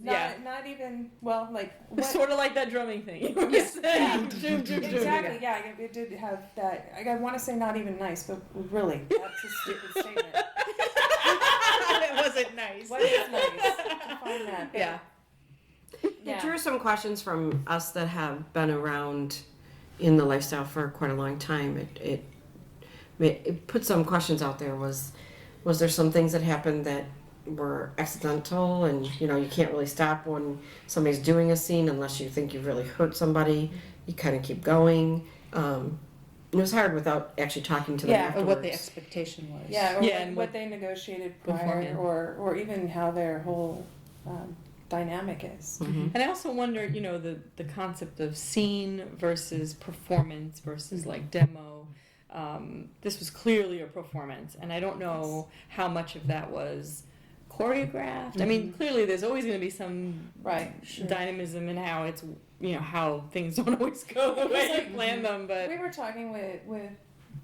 not even, well, like, It's what, sort of like that drumming thing. You were Yes. saying. Zoom, zoom, zoom. exactly, yeah, it did have that. I want to say not even nice, but really, that's a stupid statement. It wasn't nice. What is nice? Define that. Yeah. It drew some questions from us that have been around in the lifestyle for quite a long time. It put some questions out there. Was there some things that happened that were accidental, and you can't really stop when somebody's doing a scene unless you think you've really hurt somebody. You kind of keep going. It was hard without actually talking to them Yeah, or afterwards. what the expectation was. Yeah, or Yeah, what, and what they negotiated prior, beforehand. or even how their whole dynamic is. Mhm. And I also wonder, the concept of scene versus performance versus like demo. This was clearly a performance, and I don't know how much of that was choreographed. I mean, clearly there's always going to be some Right. dynamism in how it's, how things don't always go the way you plan them, but We were talking with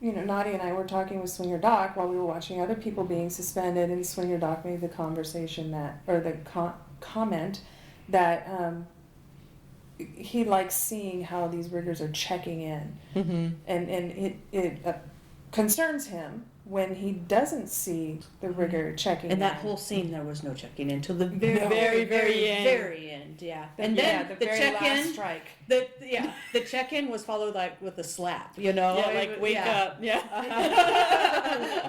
Knotty and I were talking with Swinger Doc while we were watching other people being suspended, and Swinger Doc made the comment that he likes seeing how these riggers are checking in, and it concerns him when he doesn't see the rigger checking in. And that whole scene, there was no checking in until the very, No. very, Very end. very end. Yeah. And then the the very check-in, last strike. the check-in was followed like with a slap. yeah, like wake up,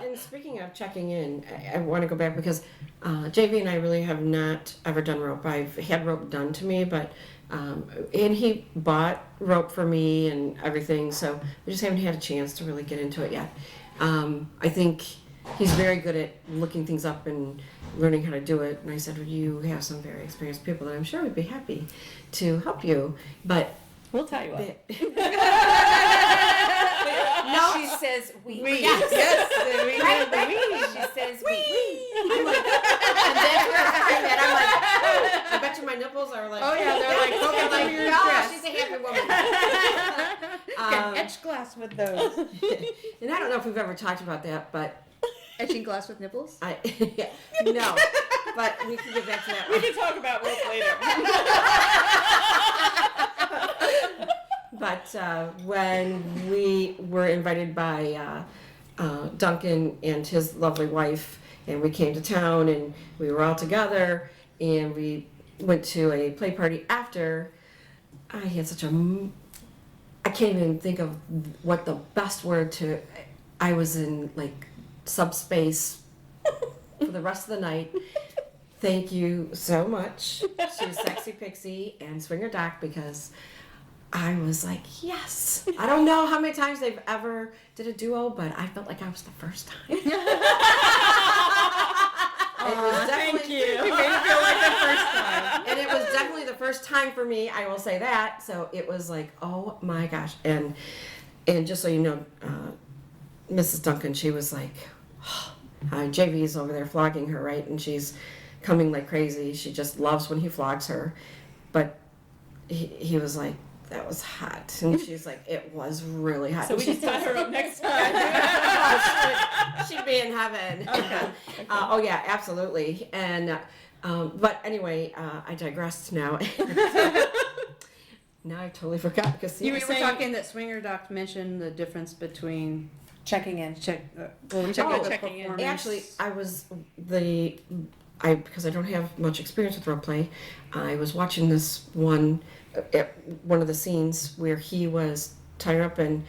And speaking of checking in, I want to go back because JV and I really have not ever done rope. I've had rope done to me, but and he bought rope for me and everything, so we just haven't had a chance to really get into it yet. I think he's very good at looking things up and learning how to do it. And I said, well, you have some very experienced people that I'm sure would be happy to help you, but We'll tie you up. No, she says we. Yes, we have the we. She says we. I'm like, and then we're saying that, I'm like, oh, I bet you my nipples are like, Oh, yeah, they're like poking like, through your oh, dress. she's a happy woman. Can etch glass with those. And I don't know if we've ever talked about that, but Etching glass with nipples? no, but we can get back to that We one. can talk about rope later. But when we were invited by Duncan and his lovely wife, and we came to town, and we were all together, and we went to a play party after, I had such a, I can't even think of what the best word to, I was in like subspace for the rest of the night. Thank you so much to Sexypixie and Swinger Doc, because I was like, yes. I don't know how many times they've ever did a duo, but I felt like I was the first time. It was Thank definitely, you. You made it feel like the first time. and it was definitely the first time for me, I will say that. So it was like, oh my gosh. And just so you know, Mrs. Duncan, she was like, JV's over there flogging her, right? And she's coming like crazy. She just loves when he flogs her. But he was like, that was hot. And she's like, it was really hot. So we And can tie her up next time. she'd be in heaven. Okay. Oh yeah, absolutely. And but anyway, I digressed now. Now I totally forgot because You were talking that Swinger Doc mentioned the difference between Checking in. checking checking in. performance. Actually, I was because I don't have much experience with role play. I was watching this one of the scenes where he was tied up, and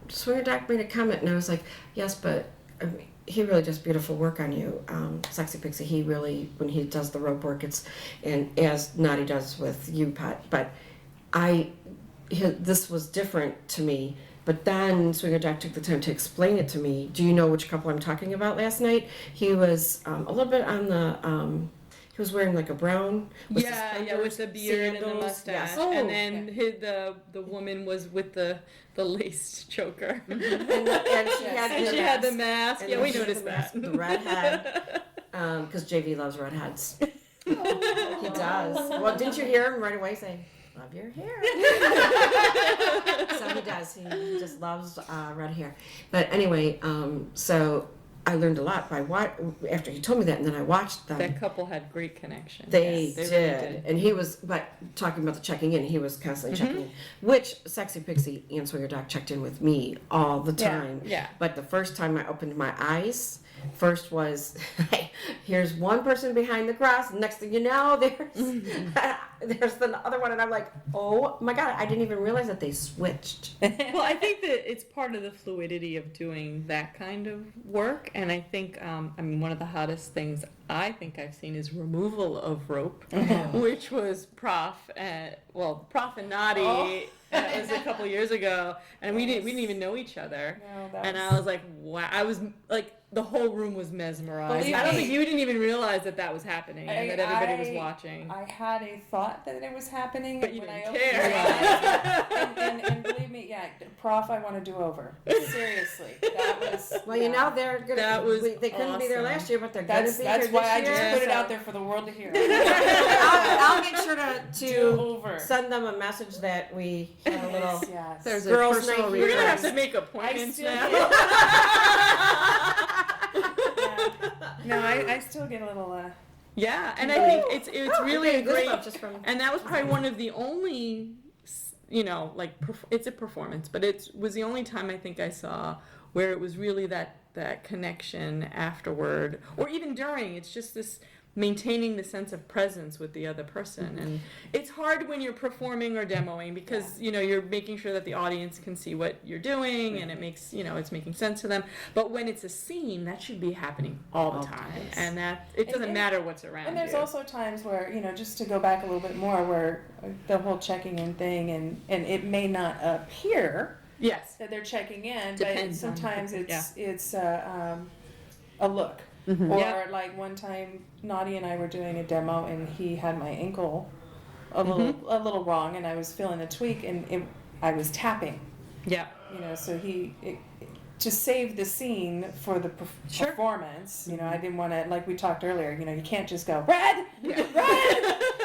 Swinger Doc made a comment, and I was like, yes, but I mean, he really does beautiful work on you, Sexypixie. He really, when he does the rope work, and as Knotty does with you, Pat. But this was different to me. But then Swinger Doc took the time to explain it to me. Do you know which couple I'm talking about last night? He was a little bit on the, He was wearing like a brown. With Yeah, with the beard and the sandals. mustache. Yes. And then the woman was with the laced choker. And she had And she had the mask. And Yeah, then we she had noticed the mask, that. the red head. Because JV loves redheads. He does. Well, didn't you hear him right away say, "Love your hair"? So he does. He just loves red hair. But anyway, so I learned a lot by after he told me that, and then I watched them. That couple had great connection. They Yes, did. really did. And he was, but talking about the checking in, he was constantly checking in, which Sexypixie and Swinger Doc checked in with me all the time. yeah. But the first time I opened my eyes, first was, hey, here's one person behind the cross. Next thing you know, there's the other one. And I'm like, oh my God, I didn't even realize that they switched. Well, I think that it's part of the fluidity of doing that kind of work, and I think, one of the hottest things I think I've seen is removal of rope, which was Prof and Knotty. That was a couple years ago, and we didn't even know each other. No, I was like, wow! I was like, the whole room was mesmerized. Believe I don't me. think you didn't even realize that was happening and that everybody was watching. I had a thought that it was happening, But you when didn't I opened care. my eyes, and believe me, Prof, I want to do over. Seriously, that was. Well, you know, they're good. That was They couldn't be there awesome. last year, but they're going to That's be that's here why this I year. just put it so- out there for the world to hear. I'll make sure Do to over. send them a message that we had a little Yes. There's girls' a personal night We're gonna have here. to make appointments still now. No, I still get a little. Yeah, and I think it's really a Okay, great, goosebumps just from- and that was probably one of the only, it's a performance, but it was the only time I think I saw where it was really that connection afterward, or even during. It's just this maintaining the sense of presence with the other person, and it's hard when you're performing or demoing because you're making sure that the audience can see what you're doing, and it makes it's making sense to them. But when it's a scene, that should be happening all the time, and that it doesn't matter what's around. And there's you. also times where just to go back a little bit more, where the whole checking in thing, and it may not appear yes. that they're checking in, Depends but on- sometimes it's a look. Mm-hmm. Or Yeah. like one time, Knotty and I were doing a demo, and he had my ankle a little wrong, and I was feeling a tweak, and I was tapping. Yeah. So to save the scene for the performance, I didn't want to, like we talked earlier, you can't just go red.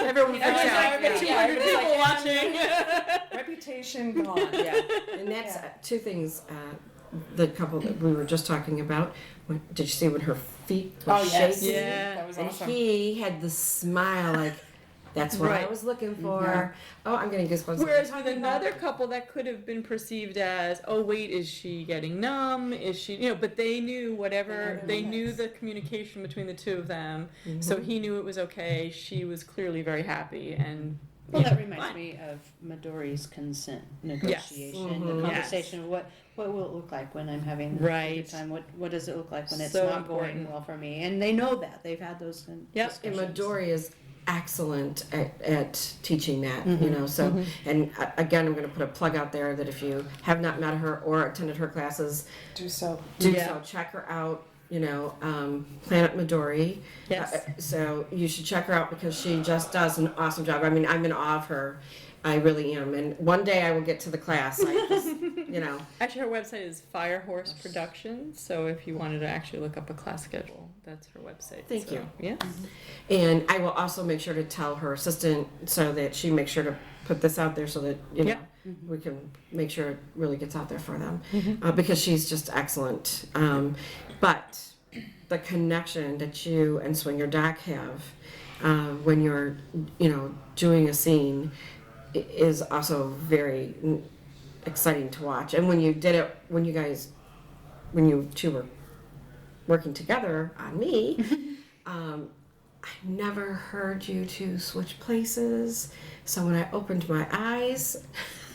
Everyone You know, freaks out. everybody- 200 everybody's people like, watching. Reputation gone. Yeah, and that's two things. The couple that we were just talking about. Did you see when her feet were shaking? Yeah. That was And awesome. he had the smile like, that's what I Right. was looking for. Oh, I'm getting goosebumps. Whereas with another couple, that could have been perceived as, oh wait, is she getting numb? Is she, but they knew whatever, they knew the communication between the two of them. So he knew it was okay. She was clearly very happy, and Well, that reminds me of Midori's consent negotiation, the Mhm. conversation of what will it look like when I'm having a Right. good time? What does it look like when it's So not going important. well for me? And they know that. They've had those Yep. And discussions. Midori is excellent at teaching that, so, and again, I'm going to put a plug out there that if you have not met her or attended her classes, Do so. do Yeah. so. Check her out, Planet Midori. Yes. So you should check her out because she just does an awesome job. I mean, I'm in awe of her. I really am. And one day I will get to the class. I just, actually her website is Firehorse Productions. So if you wanted to actually look up a class schedule, that's her website. Thank you. Yeah. And I will also make sure to tell her assistant so that she makes sure to put this out there so that, Yeah. we can make sure it really gets out there for them. Because she's just excellent. But the connection that you and Swinger Doc have when you're, doing a scene is also very exciting to watch. And when you did it, when you two were working together on me, I never heard you two switch places. So when I opened my eyes,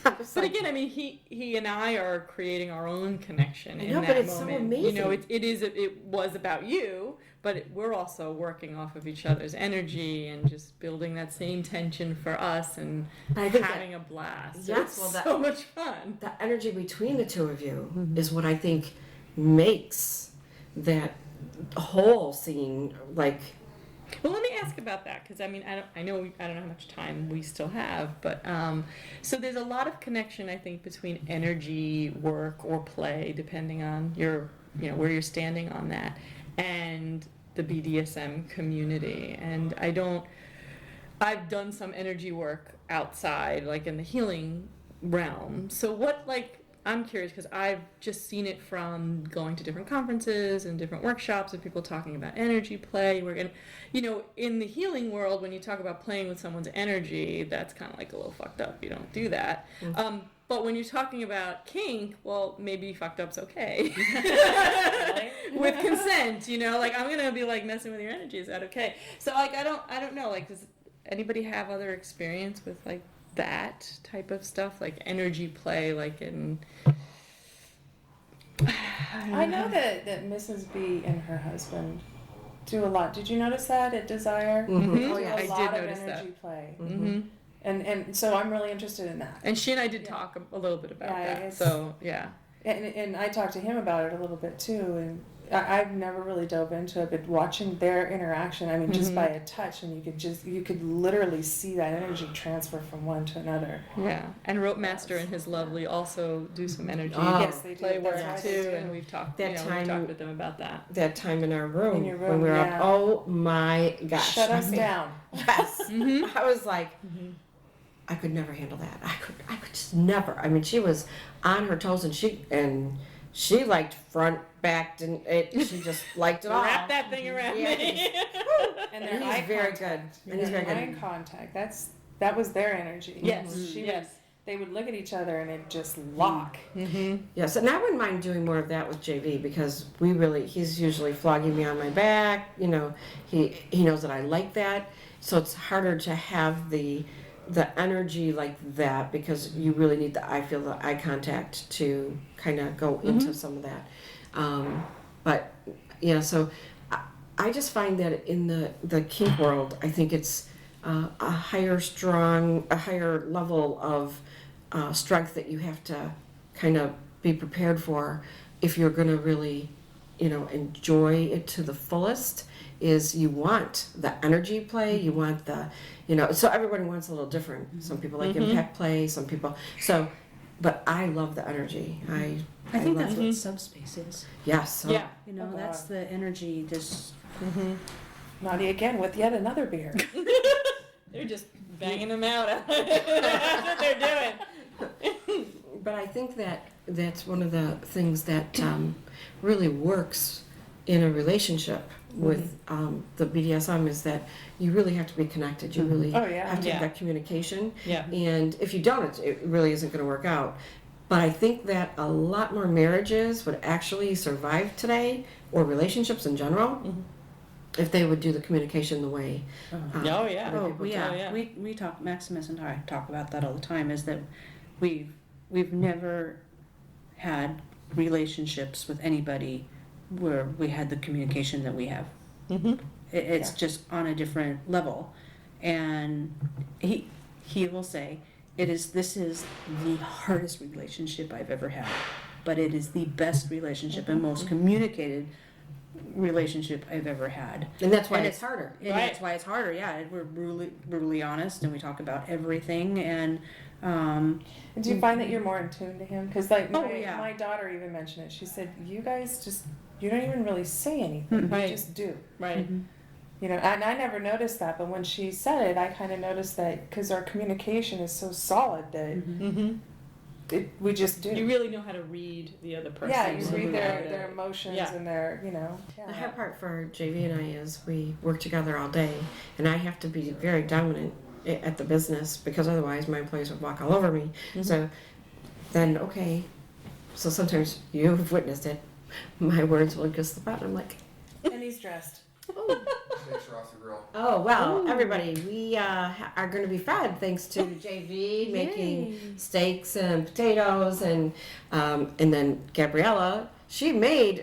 I was But like, again, I mean, he and I are creating our own connection in know, that but it's so moment. amazing. It was about you, but we're also working off of each other's energy and just building that same tension for us and I think having a blast. Yes, It's well, that- so much fun. the energy between the two of you is what I think makes that whole scene like Well, let me ask about that, because I mean, I don't know how much time we still have, but so there's a lot of connection, I think, between energy, work, or play, depending on your, where you're standing on that, and the BDSM community. And I've done some energy work outside, like in the healing realm. So what, like, I'm curious, because I've just seen it from going to different conferences and different workshops and people talking about energy play. We're gonna, in the healing world, when you talk about playing with someone's energy, that's kind of like a little fucked up. You don't do that. Mm-hmm. But when you're talking about kink, well, maybe fucked up's okay. With consent, like, I'm gonna be like messing with your energy. Is that okay? So like, I don't know. Like, does anybody have other experience with like that type of stuff, like energy play, like in? I know that Mrs. B and her husband do a lot. Did you notice that at Desire? Mm-hmm. Oh yeah, a lot I did of notice energy that. play. Mm-hmm. And so I'm really interested in that. And she and I did talk a little bit about that. So yeah. And I talked to him about it a little bit too, and I've never really dove into it, but watching their interaction, I mean, just by a touch, and you could literally see that energy transfer from one to another. Yeah, and Rope Master and his lovely also do some energy yes, they do. play work That's too, right, they do. and we've talked. That we've time- talked with them about that. That time in our room, In your room, when we were yeah. up, oh my gosh. Shut us down. Yes. I was like, I could never handle that. I could just never. I mean, she was on her toes, and she liked front, back, and she just liked it all. Wrap that thing around me. And And their he's eye very contact. good. And he's very good. Eye contact. That was their energy. Yes, Yes. They would look at each other and it just lock. Yes, and I wouldn't mind doing more of that with JV, because he's usually flogging me on my back. He knows that I like that, so it's harder to have the energy like that, because you really need the eye contact to kind of go into some of that. But yeah, so I just find that in the kink world, I think it's a higher level of strength that you have to kind of be prepared for if you're going to really, enjoy it to the fullest. Is you want the energy play, you want the, so everybody wants a little different. Some people like impact play, some people, but I love the energy. I think love that's it. what subspace is. Yes. So, Yeah. That's the energy just. Knotty again with yet another beer. They're just banging them out. That's what they're doing. But I think that's one of the things that really works in a relationship with the BDSM, is that you really have to be connected. You really Oh, yeah. have to have Yeah. that communication. Yeah. And if you don't, it really isn't going to work out. But I think that a lot more marriages would actually survive today, or relationships in general, if they would do the communication the way. Oh yeah. other Oh, people yeah. Oh, yeah. We talk, Maximus and I talk about that all the time, is that we've never had relationships with anybody where we had the communication that we have. It's just on a different level. And he will say, this is the hardest relationship I've ever had, but it is the best relationship and most communicated relationship I've ever had. And that's why And it's harder. And that's why it's harder, yeah. We're brutally honest, and we talk about everything. And And do you find that you're more in tune to him? Because like yeah. my daughter even mentioned it. She said, "You guys you don't even really say anything. Right. You just do." Right. And I never noticed that, but when she said it, I kind of noticed that because our communication is so solid that we just do. You really know how to read the other person. Yeah, you so read know their how to- emotions Yeah. and their, The hard part for JV and I is we work together all day, and I have to be very dominant at the business, because otherwise my employees would walk all over me. So then, so sometimes you've witnessed it, my words will just slip out, and I'm like, And he's dressed. Steaks are off the grill. oh, well, everybody, we are going to be fed thanks to JV making steaks and potatoes, and then Gabriella, she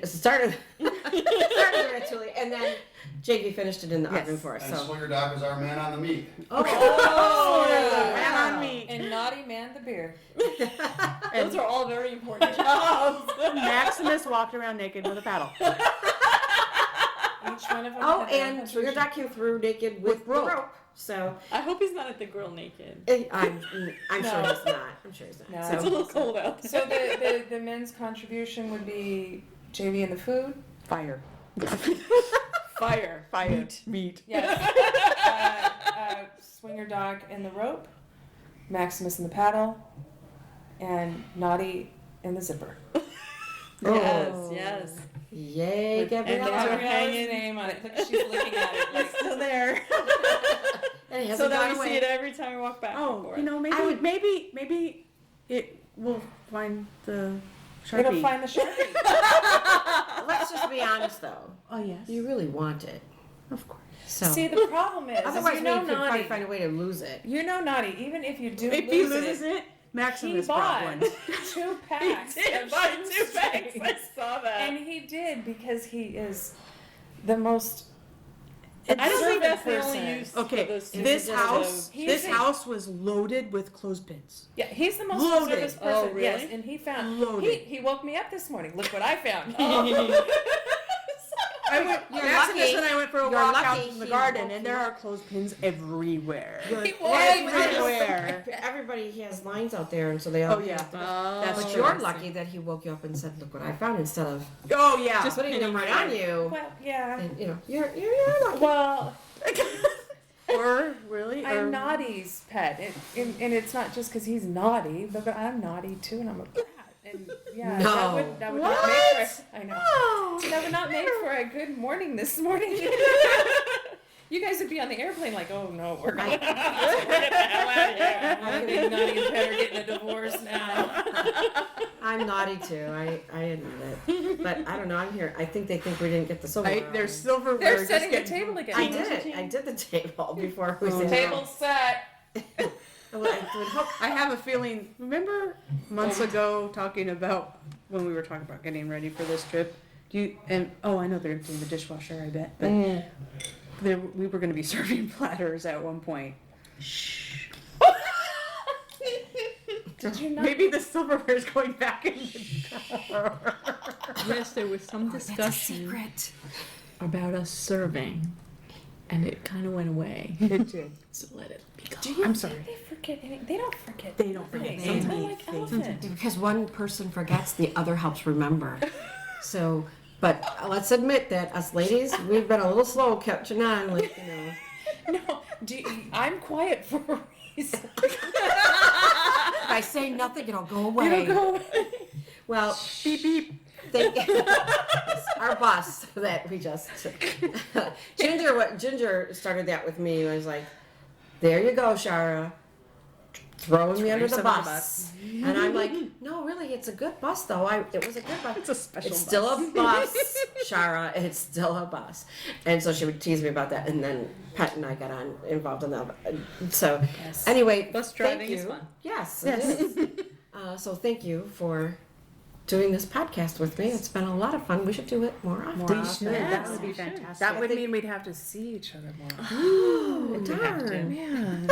started it actually, and then JV finished it in the oven for us. And So. Swinger Doc is our man on the meat. Oh, Man on me. And Knotty manned the beer. Those are all very important jobs. Maximus walked around naked with a paddle. Each one of them. Oh, had their and contribution. your duck came through naked with rope. rope. So I hope he's not at the grill naked. I'm sure he's not. I'm sure he's not. No. So, It's a little cold out there. So the men's contribution would be JV and the food. Fire. Fire. Meat. Yes. Swinger Doc and the rope. Maximus and the paddle. And Knotty and the zipper. Yes. Yay, And Gabriella. Gabriella's name on it. Look, she's looking at it. Like, It's still there. And it hasn't So that gone we away. see it every time we walk back. and Oh, forth. you know, maybe it will find the Sharpie. it'll find the Sharpie. Let's just be honest, though. Oh yes, You really want it. of course. So See, the problem is otherwise, you we know could probably Knotty. find a way to lose it. You know Knotty. Even if you do If he lose loses it, he Maximus brought bought one. 2 packs of buy shin 2 bags. strings. I saw that. And he did because he is the most. I don't think that's the person. only use. Okay, for those this two house, He's this a- house was loaded with clothespins. Yeah, he's the most Loaded. service person. Oh, really? Yes, and he found. Loaded. He woke me up this morning. Look what I found. I went, You're Maximus lucky. and I went for a You're walk lucky out in the he garden, woke and you there up. are clothespins everywhere. He Everywhere. Everybody has lines out there, and so they all. Oh yeah, Oh, that's But true. you're lucky that he woke you up and said, "Look what I found," instead of Oh yeah. just putting them right on you. Well, yeah. And you're lucky. Well, Or really, or I'm Knotty's pet, and it's not just because he's naughty, but I'm naughty too, and I'm a brat. And yeah, No. that would not make for. I know. That would not make for a good morning this morning. You guys would be on the airplane like, oh no, we're going. We're getting the hell out of here. I think Knotty and Pet are getting a divorce now. I'm naughty too. I admit it. But I don't know. I'm here. I think they think we didn't get the silverware. there's silverware. They're just setting the getting- table again. I did it. I did the table before we said Table set. I would hope. I have a feeling. Remember months ago talking about when we were talking about getting ready for this trip? I know they're emptying the dishwasher. I bet, but we were going to be serving platters at one point. Did you not? Maybe the silverware is going back in the drawer. Yes, there was some discussion Secret. about us serving, and it kind of went away. It did. So let it be gone. Do you I'm think sorry. They forget anything. They don't forget. They don't forget anything. They're like anything. elephants. Because one person forgets, the other helps remember. So, but let's admit that us ladies, we've been a little slow catching on. Like, No, I'm quiet for a reason. if I say nothing, it'll go away. Well, Beep beep. our boss that we just Ginger started that with me. I was like, "There you go, Shara, throwing me under the bus." And I'm like, "No, really, it's a good bus, though. It was a good bus. It's a special It's bus. still a bus, Shara. It's still a bus." And so she would tease me about that, and then Pat and I got involved in that. So anyway, Bus thank driving you. is fun. Yes, it is. So thank you for doing this podcast with me. It's been a lot of fun. We should do it more often. That would be fantastic. That would mean we'd have to see each other more. Oh, We'd have to. darn. Man.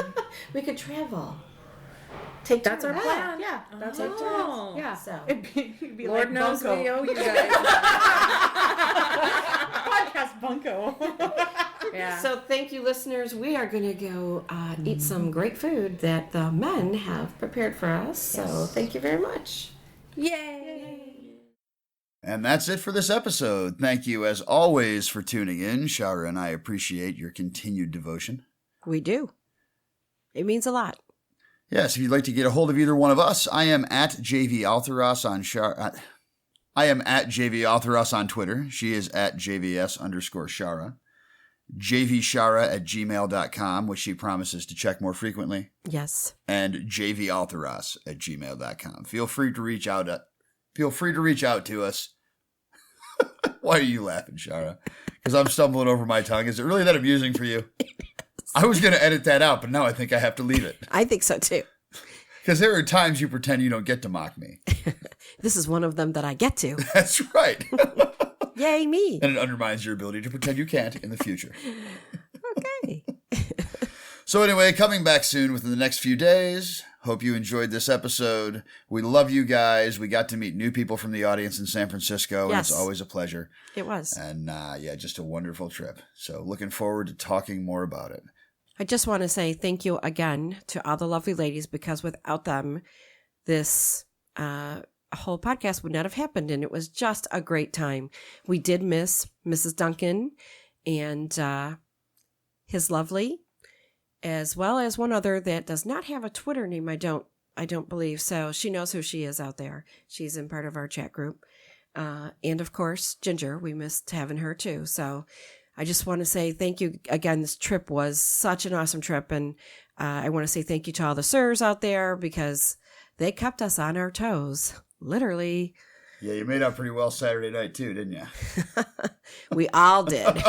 We could travel. Take That's our turns. plan. Yeah, that's our Oh. plan. Yeah. So. It'd be Lord like knows Bunko. we owe you guys. Podcast Bunko. Yeah. So thank you, listeners. We are going to go eat some great food that the men have prepared for us. So thank you very much. And that's it for this episode. Thank you, as always, for tuning in. Shara and I appreciate your continued devotion. We do. It means a lot. Yes, if you'd like to get a hold of either one of us, I am at JVAltheros on I am at JVAltheros on Twitter. She is at JVS_Shara. JVShara@gmail.com, which she promises to check more frequently. Yes. And JVAltheros@gmail.com. Feel free to reach out to us. Why are you laughing, Shara? Because I'm stumbling over my tongue. Is it really that amusing for you? I was going to edit that out, but now I think I have to leave it. I think so too. Because there are times you pretend you don't get to mock me. This is one of them that I get to. That's right. Yay, me. And it undermines your ability to pretend you can't in the future. Okay. So anyway, coming back soon within the next few days, Hope you enjoyed this episode. We love you guys. We got to meet new people from the audience in San Francisco, and it's always a pleasure. It was. And just a wonderful trip. So looking forward to talking more about it. I just want to say thank you again to all the lovely ladies, because without them, this whole podcast would not have happened, and it was just a great time. We did miss Mrs. Duncan and his lovely, as well as one other that does not have a Twitter name, I don't believe. So she knows who she is out there. She's in part of our chat group. And of course, Ginger, we missed having her too. So I just want to say thank you again. This trip was such an awesome trip. And I want to say thank you to all the sirs out there, because they kept us on our toes, literally. Yeah, you made out pretty well Saturday night too, didn't you? We all did.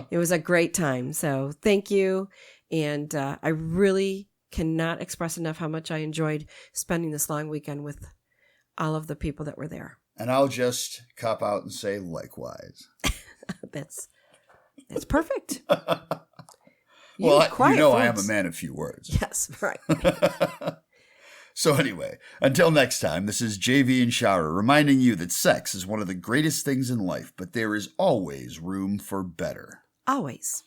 It was a great time. So thank you. And I really cannot express enough how much I enjoyed spending this long weekend with all of the people that were there. And I'll just cop out and say likewise. That's perfect. Well, I am voice. a man of few words. Yes, right. So anyway, until next time, this is JV and Shara reminding you that sex is one of the greatest things in life, but there is always room for better. Always.